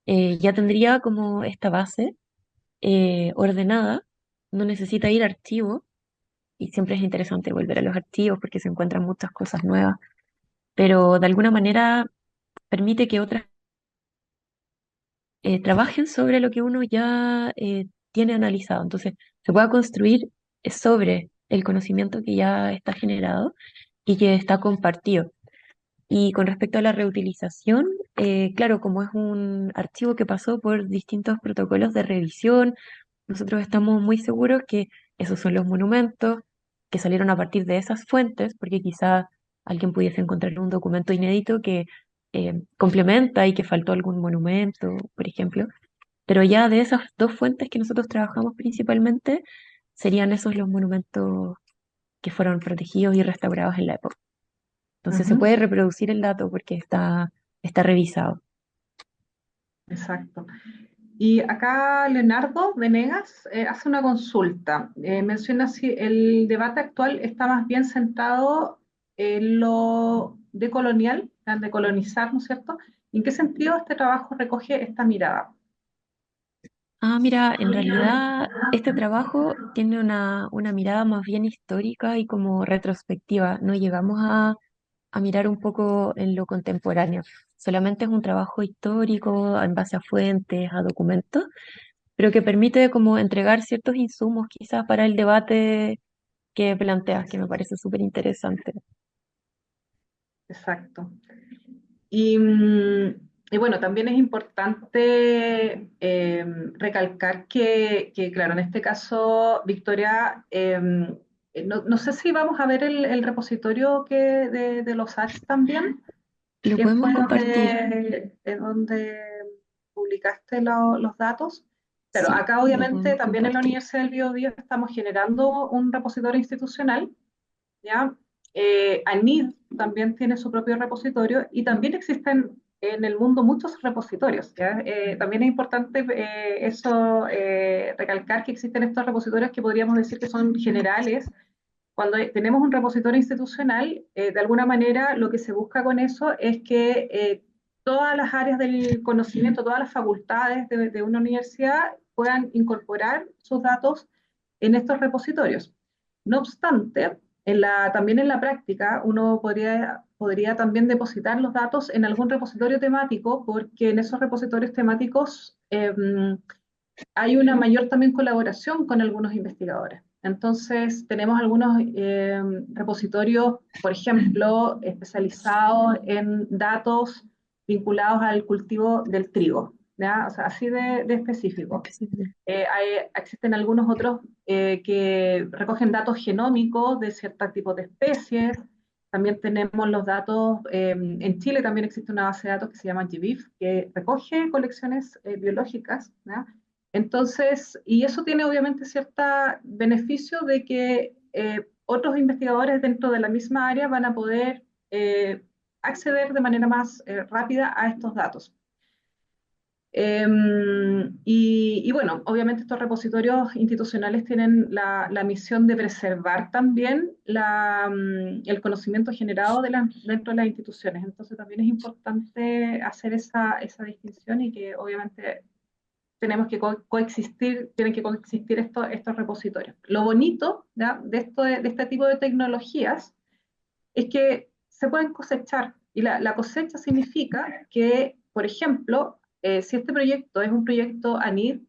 ya tendría como esta base ordenada, no necesita ir a archivo, y siempre es interesante volver a los archivos porque se encuentran muchas cosas nuevas, pero de alguna manera permite que otras trabajen sobre lo que uno ya tiene analizado. Entonces, se pueda construir sobre el conocimiento que ya está generado y que está compartido. Y con respecto a la reutilización, claro, como es un archivo que pasó por distintos protocolos de revisión, nosotros estamos muy seguros que esos son los monumentos que salieron a partir de esas fuentes, porque quizá alguien pudiese encontrar un documento inédito que complementa y que faltó algún monumento, por ejemplo. Pero ya de esas dos fuentes que nosotros trabajamos principalmente, serían esos los monumentos que fueron protegidos y restaurados en la época. Entonces se Ujú. puede reproducir el dato porque está revisado. Exacto. Y acá Leonardo Venegas hace una consulta. Menciona si el debate actual está más bien centrado en lo decolonial, en decolonizar, ¿no es cierto? ¿Y en qué sentido este trabajo recoge esta mirada? Ah, mira, en realidad este trabajo tiene una mirada más bien histórica y como retrospectiva. No llegamos a mirar un poco en lo contemporáneo. Solamente es un trabajo histórico en base a fuentes, a documentos, pero que permite como entregar ciertos insumos quizás para el debate que planteas, que me parece súper interesante. Exacto. Y, y bueno, también es importante recalcar claro, en este caso, Victoria, no sé si vamos a ver el repositorio de los ads también, Lo que podemos fue compartir. donde publicaste los datos. Claro, Sí, acá lo obviamente podemos también en la compartir. Universidad del Biobío estamos generando un repositorio institucional, ¿ya? ANID también tiene su propio repositorio y también existen en el mundo muchos repositorios, ¿ya? También es importante recalcar que existen estos repositorios que podríamos decir que son generales. Cuando tenemos un repositorio institucional, de alguna manera lo que se busca con eso es que todas las áreas del conocimiento, todas las facultades de una universidad puedan incorporar sus datos en estos repositorios. No obstante, también en la práctica uno podría también depositar los datos en algún repositorio temático, porque en esos repositorios temáticos hay una mayor también colaboración con algunos investigadores. Entonces, tenemos algunos repositorios, por ejemplo, especializados en datos vinculados al cultivo del trigo, ¿ya? O sea, así de específico. Existen algunos otros que recogen datos genómicos de ciertos tipos de especies. También tenemos los datos, en Chile también existe una base de datos que se llama GBIF, que recoge colecciones biológicas, ¿ya? Entonces, y eso tiene obviamente cierto beneficio de que otros investigadores dentro de la misma área van a poder acceder de manera más rápida a estos datos. Y bueno, obviamente estos repositorios institucionales tienen la misión de preservar también el conocimiento generado dentro de las instituciones. Entonces también es importante hacer esa distinción y que obviamente tenemos que coexistir, tienen que coexistir estos repositorios. Lo bonito, ¿ya?, de este tipo de tecnologías es que se pueden cosechar. Y la cosecha significa que, por ejemplo, si este proyecto es un proyecto ANID,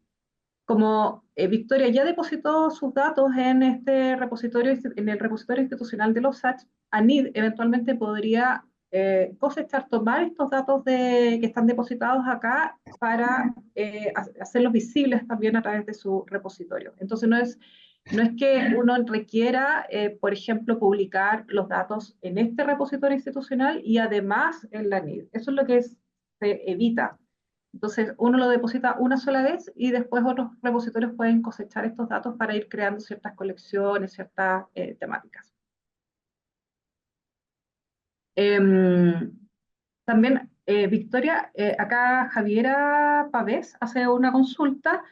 como Victoria ya depositó sus datos en este repositorio, en el repositorio institucional de los SACH, ANID eventualmente podría cosechar, tomar estos datos que están depositados acá para hacerlos visibles también a través de su repositorio. Entonces no es que uno requiera, por ejemplo, publicar los datos en este repositorio institucional y además en la NID. Eso es lo que se evita. Entonces, uno lo deposita una sola vez y después otros repositorios pueden cosechar estos datos para ir creando ciertas colecciones, ciertas temáticas. Em, También, Victoria, acá Javiera Pavés hace una consulta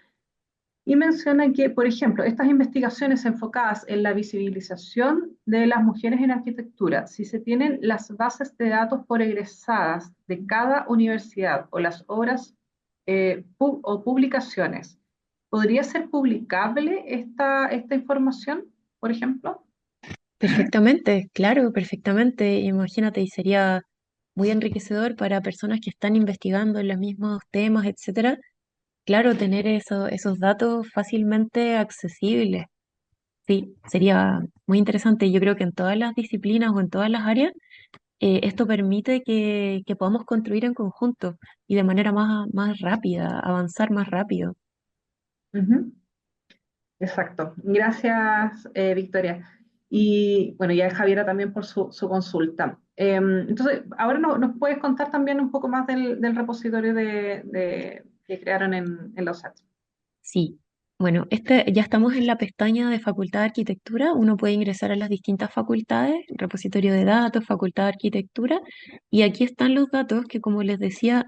y menciona que, por ejemplo, estas investigaciones enfocadas en la visibilización de las mujeres en arquitectura, si se tienen las bases de datos por egresadas de cada universidad o las obras o publicaciones, ¿podría ser publicable esta información, por ejemplo? Perfectamente, claro, perfectamente. Imagínate, y sería muy enriquecedor para personas que están investigando en los mismos temas, etcétera. Claro, tener esos datos fácilmente accesibles. Sí, sería muy interesante. Yo creo que en todas las disciplinas o en todas las áreas, esto permite que podamos construir en conjunto y de manera más rápida, avanzar más rápido. Ujú. Exacto. Gracias, Victoria. Y bueno, ya Javiera también por su consulta. Entonces, ahora nos puedes contar también un poco más del repositorio que crearon en los SAT. Sí, bueno, ya estamos en la pestaña de Facultad de Arquitectura. Uno puede ingresar a las distintas facultades, repositorio de datos, Facultad de Arquitectura, y aquí están los datos que, como les decía,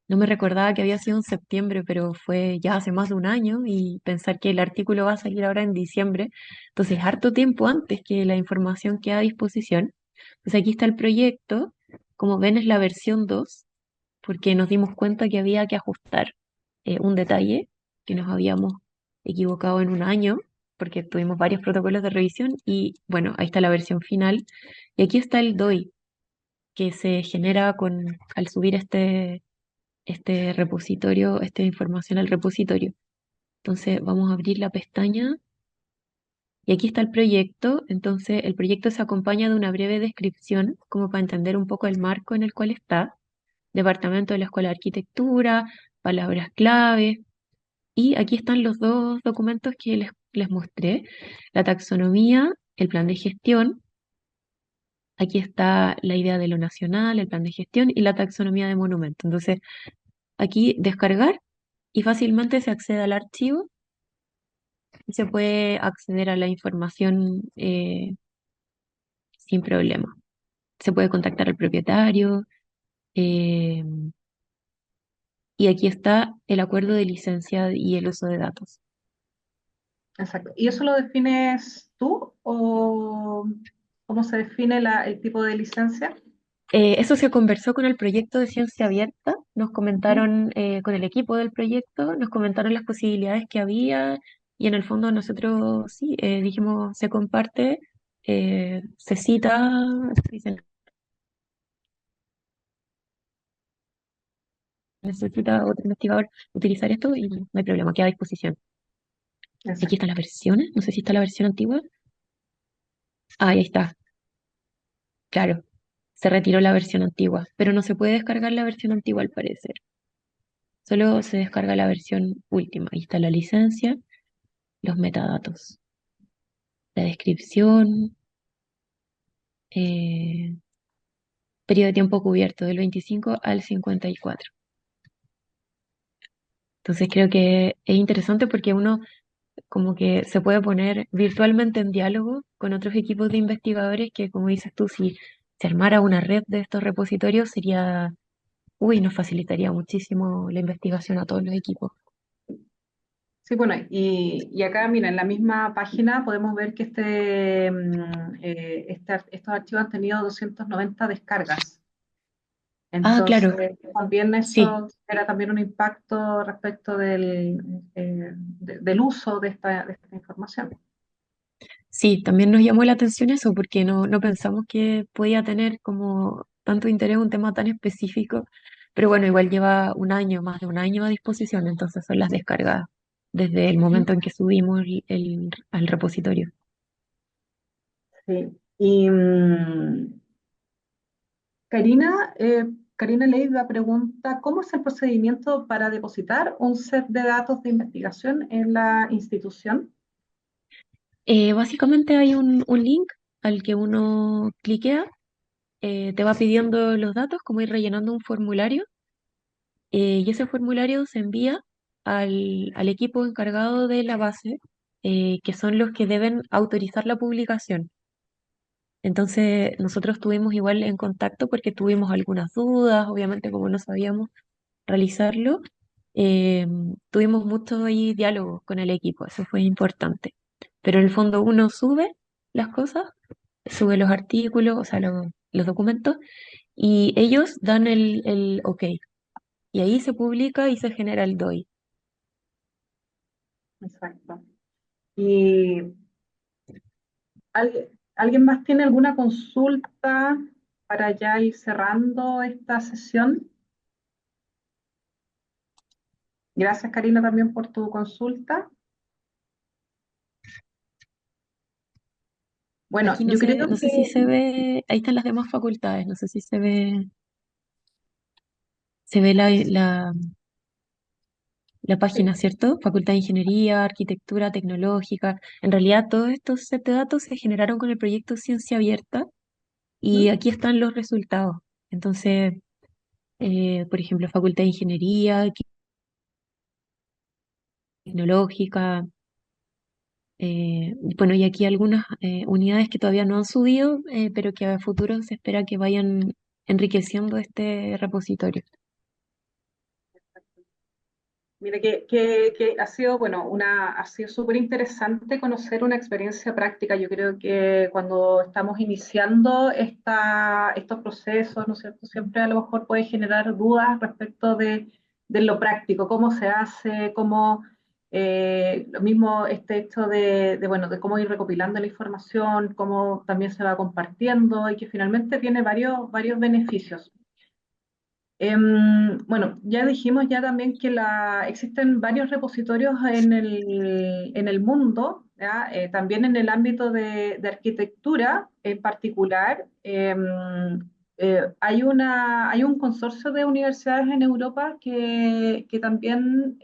no me recordaba que había sido en septiembre, pero fue ya hace más de un año y pensar que el artículo va a salir ahora en diciembre, entonces harto tiempo antes que la información queda a disposición. Pues aquí está el proyecto, como ven es la versión 2 porque nos dimos cuenta que había que ajustar un detalle, que nos habíamos equivocado en un año, porque tuvimos varios protocolos de revisión y bueno, ahí está la versión final. Y aquí está el DOI, que se genera al subir este repositorio, esta información al repositorio. Entonces vamos a abrir la pestaña y aquí está el proyecto. Entonces el proyecto se acompaña de una breve descripción como para entender un poco el marco en el cual está. Departamento de la Escuela de Arquitectura, palabras clave. Y aquí están los dos documentos que les mostré. La taxonomía, el plan de gestión. Aquí está la idea de lo nacional, el plan de gestión y la taxonomía de monumentos. Entonces, aquí descargar y fácilmente se accede al archivo y se puede acceder a la información sin problema. Se puede contactar al propietario eh, y aquí está el acuerdo de licencia y el uso de datos. Exacto. ¿Y eso lo defines tú o cómo se define el tipo de licencia? Eso se conversó con el proyecto de ciencia abierta, nos Ujú. comentaron con el equipo del proyecto, nos comentaron las posibilidades que había y en el fondo nosotros sí, dijimos se comparte, se cita, se dice, necesita otro investigador utilizar esto y no hay problema, queda a disposición. Aquí Exacto. están las versiones, no sé si está la versión antigua. Ah, ahí está, claro, se retiró la versión antigua, pero no se puede descargar la versión antigua al parecer. Solo se descarga la versión última. Ahí está la licencia, los metadatos, la descripción, eh, periodo de tiempo cubierto del 25 al 54. Entonces creo que es interesante porque uno como que se puede poner virtualmente en diálogo con otros equipos de investigadores que, como dices tú, si se armara una red de estos repositorios sería, uy, nos facilitaría muchísimo la investigación a todos los equipos. Sí, bueno, y acá, mira, en la misma página podemos ver que estos archivos han tenido 290 descargas. Ah, claro, Entonces, también sí. eso era también un impacto respecto del uso de esta información. Sí, también nos llamó la atención eso porque no pensamos que podía tener como tanto interés un tema tan específico, pero bueno, igual lleva un año, más de un año a disposición, entonces son las descargadas desde el Ujú. momento en que subimos al repositorio. Sí. Y Karina Leiva pregunta, ¿cómo es el procedimiento para depositar un set de datos de investigación en la institución? Básicamente hay un link al que uno cliquea, te va pidiendo los datos, como ir rellenando un formulario, y ese formulario se envía al equipo encargado de la base, que son los que deben autorizar la publicación. Entonces, nosotros estuvimos igual en contacto porque tuvimos algunas dudas, obviamente como no sabíamos realizarlo, eh, tuvimos mucho ahí diálogo con el equipo, eso fue importante. Pero en el fondo uno sube las cosas, sube los artículos, o sea, los documentos, y ellos dan el OK. Y ahí se publica y se genera el DOI. Exacto. ¿Y alguien más tiene alguna consulta para ya ir cerrando esta sesión? Gracias, Karina, también por tu consulta. Bueno, Aquí no yo sé, creo no sé si que se ve, ahí están las demás facultades, no sé si se ve la página, sí. ¿cierto? Facultad de Ingeniería, Arquitectura Tecnológica. En realidad, todos estos set de datos se generaron con el proyecto Ciencia Abierta y ¿Mm? aquí están los resultados. Entonces, por ejemplo, Facultad de Ingeniería, Tecnológica, bueno, y aquí algunas unidades que todavía no han subido, pero que a futuro se espera que vayan enriqueciendo este repositorio. Mira, que ha sido, bueno, ha sido súper interesante conocer una experiencia práctica. Yo creo que cuando estamos iniciando estos procesos, ¿no es cierto? Siempre a lo mejor puede generar dudas respecto de lo práctico, cómo se hace, lo mismo este hecho bueno, de cómo ir recopilando la información, cómo también se va compartiendo y que finalmente tiene varios beneficios. Bueno, ya dijimos ya también que existen varios repositorios en el mundo, ¿ya? También en el ámbito de arquitectura en particular. Hay un consorcio de universidades en Europa que también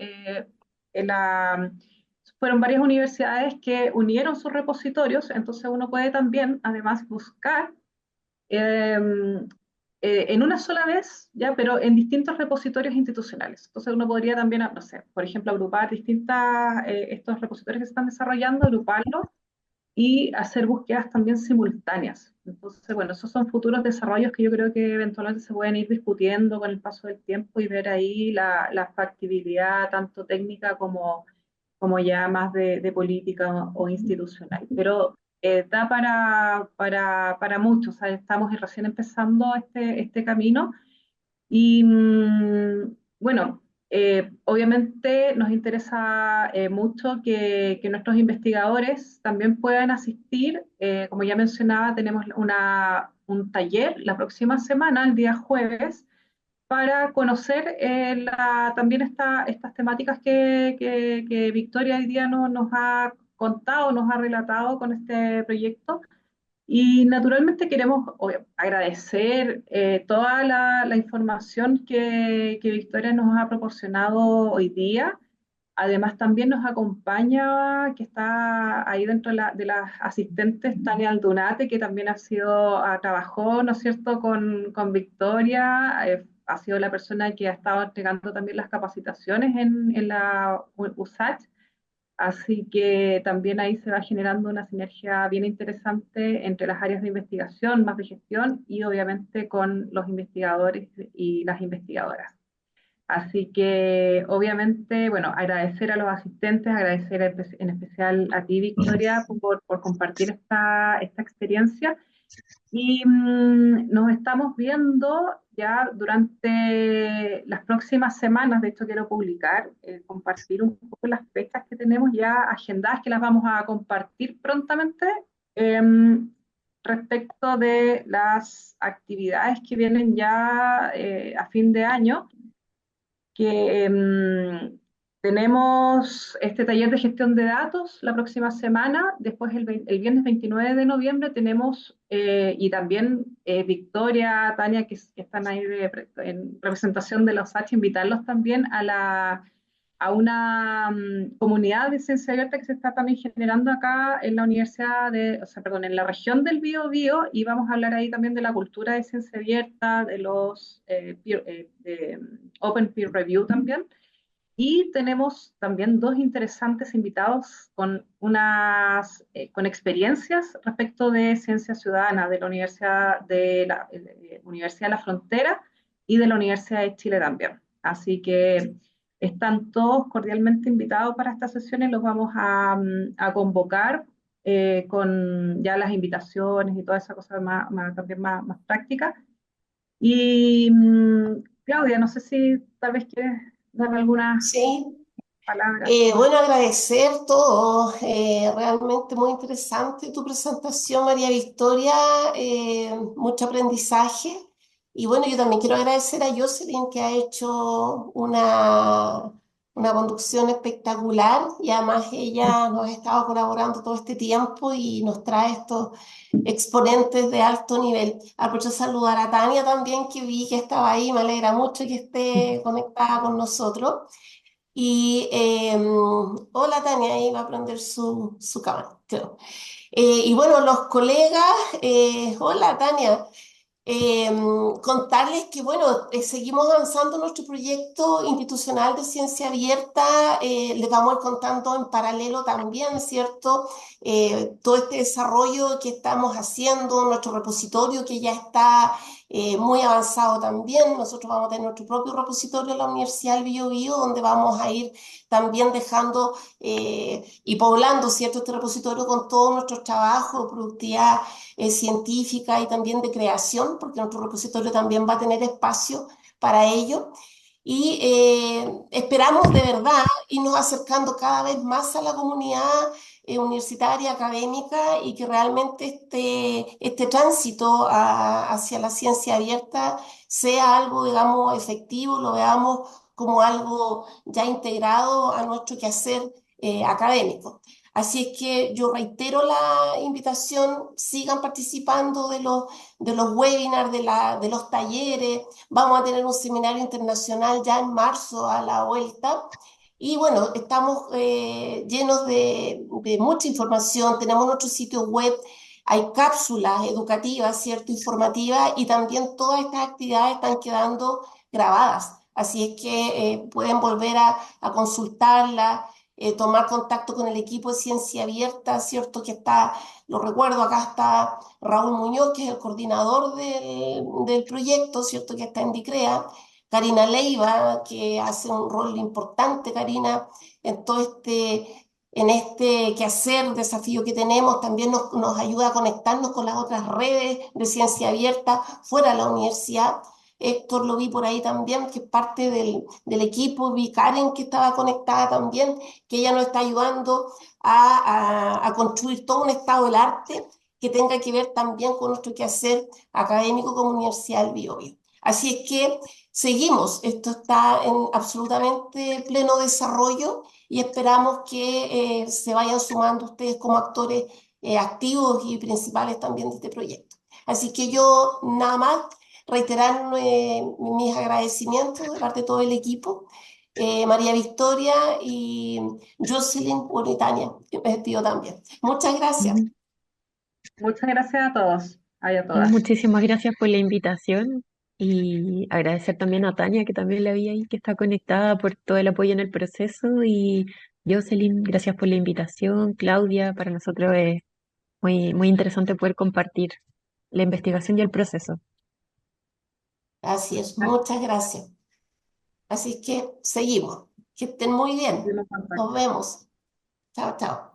fueron varias universidades que unieron sus repositorios, entonces uno puede también además buscar eh, en una sola vez, ya, pero en distintos repositorios institucionales. Entonces uno podría también, no sé, por ejemplo, agrupar estos repositorios que se están desarrollando, agruparlos y hacer búsquedas también simultáneas. Entonces, bueno, esos son futuros desarrollos que yo creo que eventualmente se pueden ir discutiendo con el paso del tiempo y ver ahí la factibilidad tanto técnica como ya más de política o institucional. Pero da para mucho, o sea, estamos recién empezando este camino y bueno, obviamente nos interesa mucho que nuestros investigadores también puedan asistir. Como ya mencionaba, tenemos un taller la próxima semana, el día jueves, para conocer también estas temáticas que Victoria hoy día nos ha contado, nos ha relatado con este proyecto. Y naturalmente queremos agradecer toda la información que Victoria nos ha proporcionado hoy día. Además, también nos acompaña, que está ahí dentro de las asistentes, Tania Aldunate, que también trabajó, ¿no es cierto?, con Victoria, ha sido la persona que ha estado entregando también las capacitaciones en la USACH. Así que también ahí se va generando una sinergia bien interesante entre las áreas de investigación, más de gestión, y obviamente con los investigadores y las investigadoras. Así que obviamente, bueno, agradecer a los asistentes, agradecer en especial a ti, Victoria, por compartir esta experiencia. Y nos estamos viendo ya durante las próximas semanas. De hecho, quiero publicar, compartir un poco las fechas que tenemos ya agendadas, que las vamos a compartir prontamente, em, respecto de las actividades que vienen ya a fin de año, que tenemos este taller de gestión de datos la próxima semana. Después el viernes 29 de noviembre tenemos, y también Victoria, Tania, que están ahí en representación de los H, invitarlos también a una comunidad de ciencia abierta que se está también generando acá en la o sea, perdón, en la región del Biobío, y vamos a hablar ahí también de la cultura de ciencia abierta, de los Open Peer Review también. Y tenemos también dos interesantes invitados con experiencias respecto de ciencia ciudadana de la Universidad de la Frontera y de la Universidad de Chile también. Así que están todos cordialmente invitados para estas sesiones. Los vamos a convocar con ya las invitaciones y toda esa cosa también más práctica. Y Claudia, no sé si tal vez quieres dar alguna Sí. palabra. Bueno, agradecer todo. Realmente muy interesante tu presentación, María Victoria. Mucho aprendizaje. Y bueno, yo también quiero agradecer a Jocelyn que ha hecho una conducción espectacular y además ella nos ha estado colaborando todo este tiempo y nos trae estos exponentes de alto nivel. Aprovecho a saludar a Tania también, que vi que estaba ahí. Me alegra mucho que esté conectada con nosotros. Y hola Tania, ahí va a prender su cámara, creo. Y bueno, los colegas, hola Tania. Contarles que, bueno, seguimos avanzando en nuestro proyecto institucional de ciencia abierta. Les vamos a ir contando en paralelo también, ¿cierto? Todo este desarrollo que estamos haciendo, nuestro repositorio que ya está muy avanzado también. Nosotros vamos a tener nuestro propio repositorio en la Universidad del Biobío, donde vamos a ir también dejando y poblando, ¿cierto? Este repositorio con todos nuestros trabajos, productividad científica y también de creación, porque nuestro repositorio también va a tener espacio para ello. y esperamos de verdad irnos acercando cada vez más a la comunidad universitaria, académica, y que realmente este tránsito hacia la ciencia abierta sea algo, digamos, efectivo, lo veamos como algo ya integrado a nuestro quehacer académico. Así es que yo reitero la invitación, sigan participando de los webinars, de los talleres. Vamos a tener un seminario internacional ya en marzo a la vuelta. Y bueno, estamos llenos de mucha información, tenemos nuestro sitio web, hay cápsulas educativas, ¿cierto? Informativas, y también todas estas actividades están quedando grabadas. Así es que pueden volver a consultarlas, tomar contacto con el equipo de Ciencia Abierta, ¿cierto? Que está, lo recuerdo, acá está Raúl Muñoz, que es el coordinador del proyecto, ¿cierto? Que está en DICREA. Karina Leiva, que hace un rol importante, Karina, en todo en este quehacer, desafío que tenemos, también nos ayuda a conectarnos con las otras redes de ciencia abierta fuera de la universidad. Héctor lo vi por ahí también, que es parte del equipo. Vi Karen, que estaba conectada también, que ella nos está ayudando a construir todo un estado del arte que tenga que ver también con nuestro quehacer académico como Universidad del Biobío. Así es que seguimos, esto está en absolutamente pleno desarrollo y esperamos que se vayan sumando ustedes como actores activos y principales también de este proyecto. Así que yo nada más reiterar mis agradecimientos de parte de todo el equipo, María Victoria y Jocelyn Bonitania, que me despido también. Muchas gracias. Ujú. Muchas gracias a todos y a No, todas. muchísimas gracias por la invitación y agradecer también a Tania, que también la vi ahí, que está conectada por todo el apoyo en el proceso. Y Jocelyn, gracias por la invitación. Claudia, para nosotros es muy interesante poder compartir la investigación y el proceso. Así es, muchas gracias. Así que seguimos. Que estén muy bien. Seguimos en Nos contacto. vemos. Chao, chao.